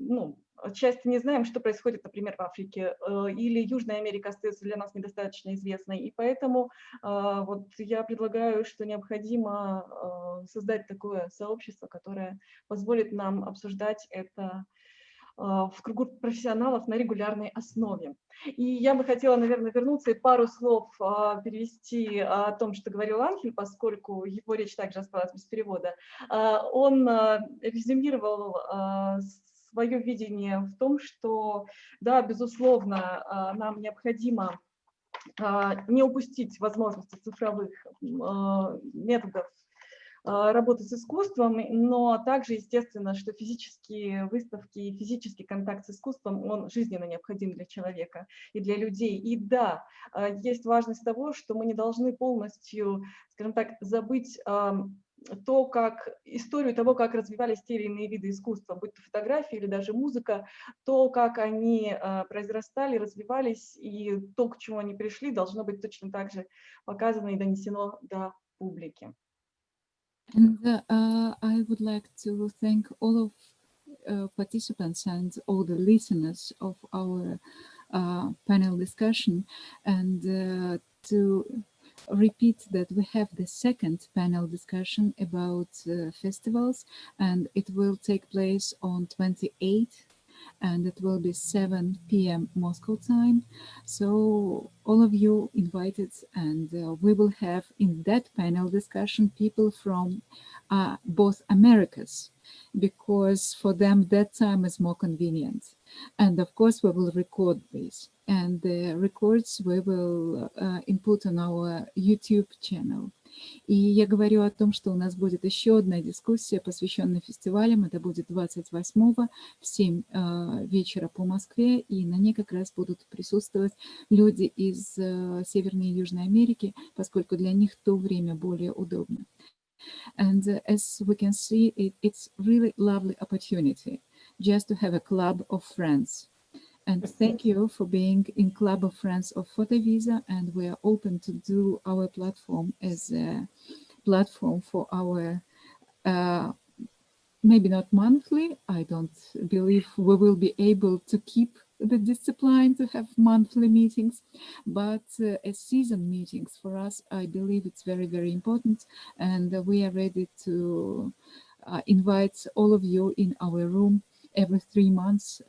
часто не знаем, что происходит, например, в Африке, или Южная Америка остается для нас недостаточно известной. И поэтому вот я предлагаю, что необходимо создать такое сообщество, которое позволит нам обсуждать это в кругу профессионалов на регулярной основе. И я бы хотела, наверное, вернуться и пару слов перевести о том, что говорил Ángel, поскольку его речь также осталась без перевода. Он резюмировал свое видение в том, что, да, безусловно, нам необходимо не упустить возможности цифровых методов работы с искусством, но также, естественно, что физические выставки и физический контакт с искусством, он жизненно необходим для человека и для людей. И да, есть важность того, что мы не должны полностью, скажем так, забыть историю того, как развивались те или иные виды искусства, будь то фотография или даже музыка, то, как они произрастали, развивались, и то, к чему они пришли, должно быть точно так же показано и донесено до публики. And I would like to thank all of participants and all the listeners of our panel discussion, and to repeat that we have the second panel discussion about festivals, and it will take place on 28th, and it will be 7 p.m. Moscow time. So all of you invited, and we will have in that panel discussion people from both Americas, because for them that time is more convenient. And of course we will record this, and the records we will input on our YouTube channel. И я говорю о том, что у нас будет еще одна дискуссия, посвященная фестивалям. Это будет 28-го в 7 вечера по Москве. И на ней как раз будут присутствовать люди из Северной и Южной Америки, поскольку для них то время более удобно. And as we can see, it's really lovely opportunity just to have a club of friends. And thank you for being in Club of Friends of PhotoVisa, and we are open to do our platform as a platform for our, maybe not monthly, I don't believe we will be able to keep the discipline to have monthly meetings, but as season meetings for us, I believe it's very, very important, and we are ready to invite all of you in our room every 3 months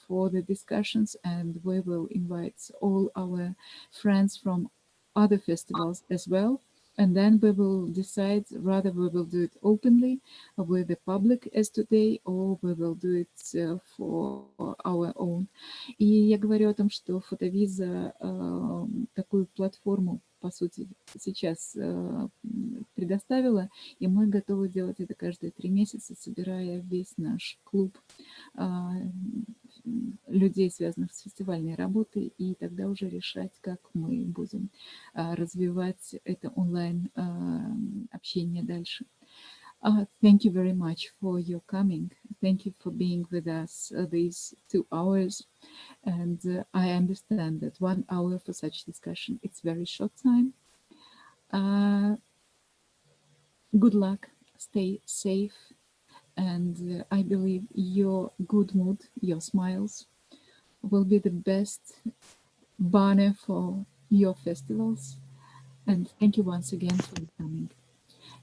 for the discussions, and we will invite all our friends from other festivals as well. And then we will decide whether we will do it openly with the public as today, or we will do it for our own. И я говорю о том, что PhotoVisa такую платформу, по сути, сейчас предоставила, и мы готовы делать это каждые 3 месяца, собирая весь наш клуб людей, связанных с фестивальной работой, и тогда уже решать, как мы будем развивать это онлайн общение дальше. Thank you very much for your coming. Thank you for being with us these 2 hours. And I understand that 1 hour for such discussion, it's very short time. Good luck, stay safe. And I believe your good mood, your smiles, will be the best banner for your festivals. And thank you once again for coming.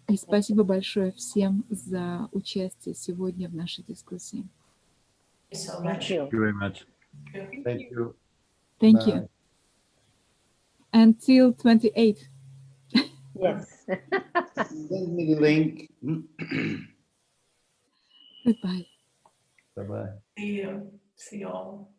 И спасибо большое всем за участие сегодня в нашей дискуссии. Thank you. Thank you very much. Thank you. Thank you. Until 28th. Yes. Send me the link. Goodbye. Bye-bye. See you. See you all.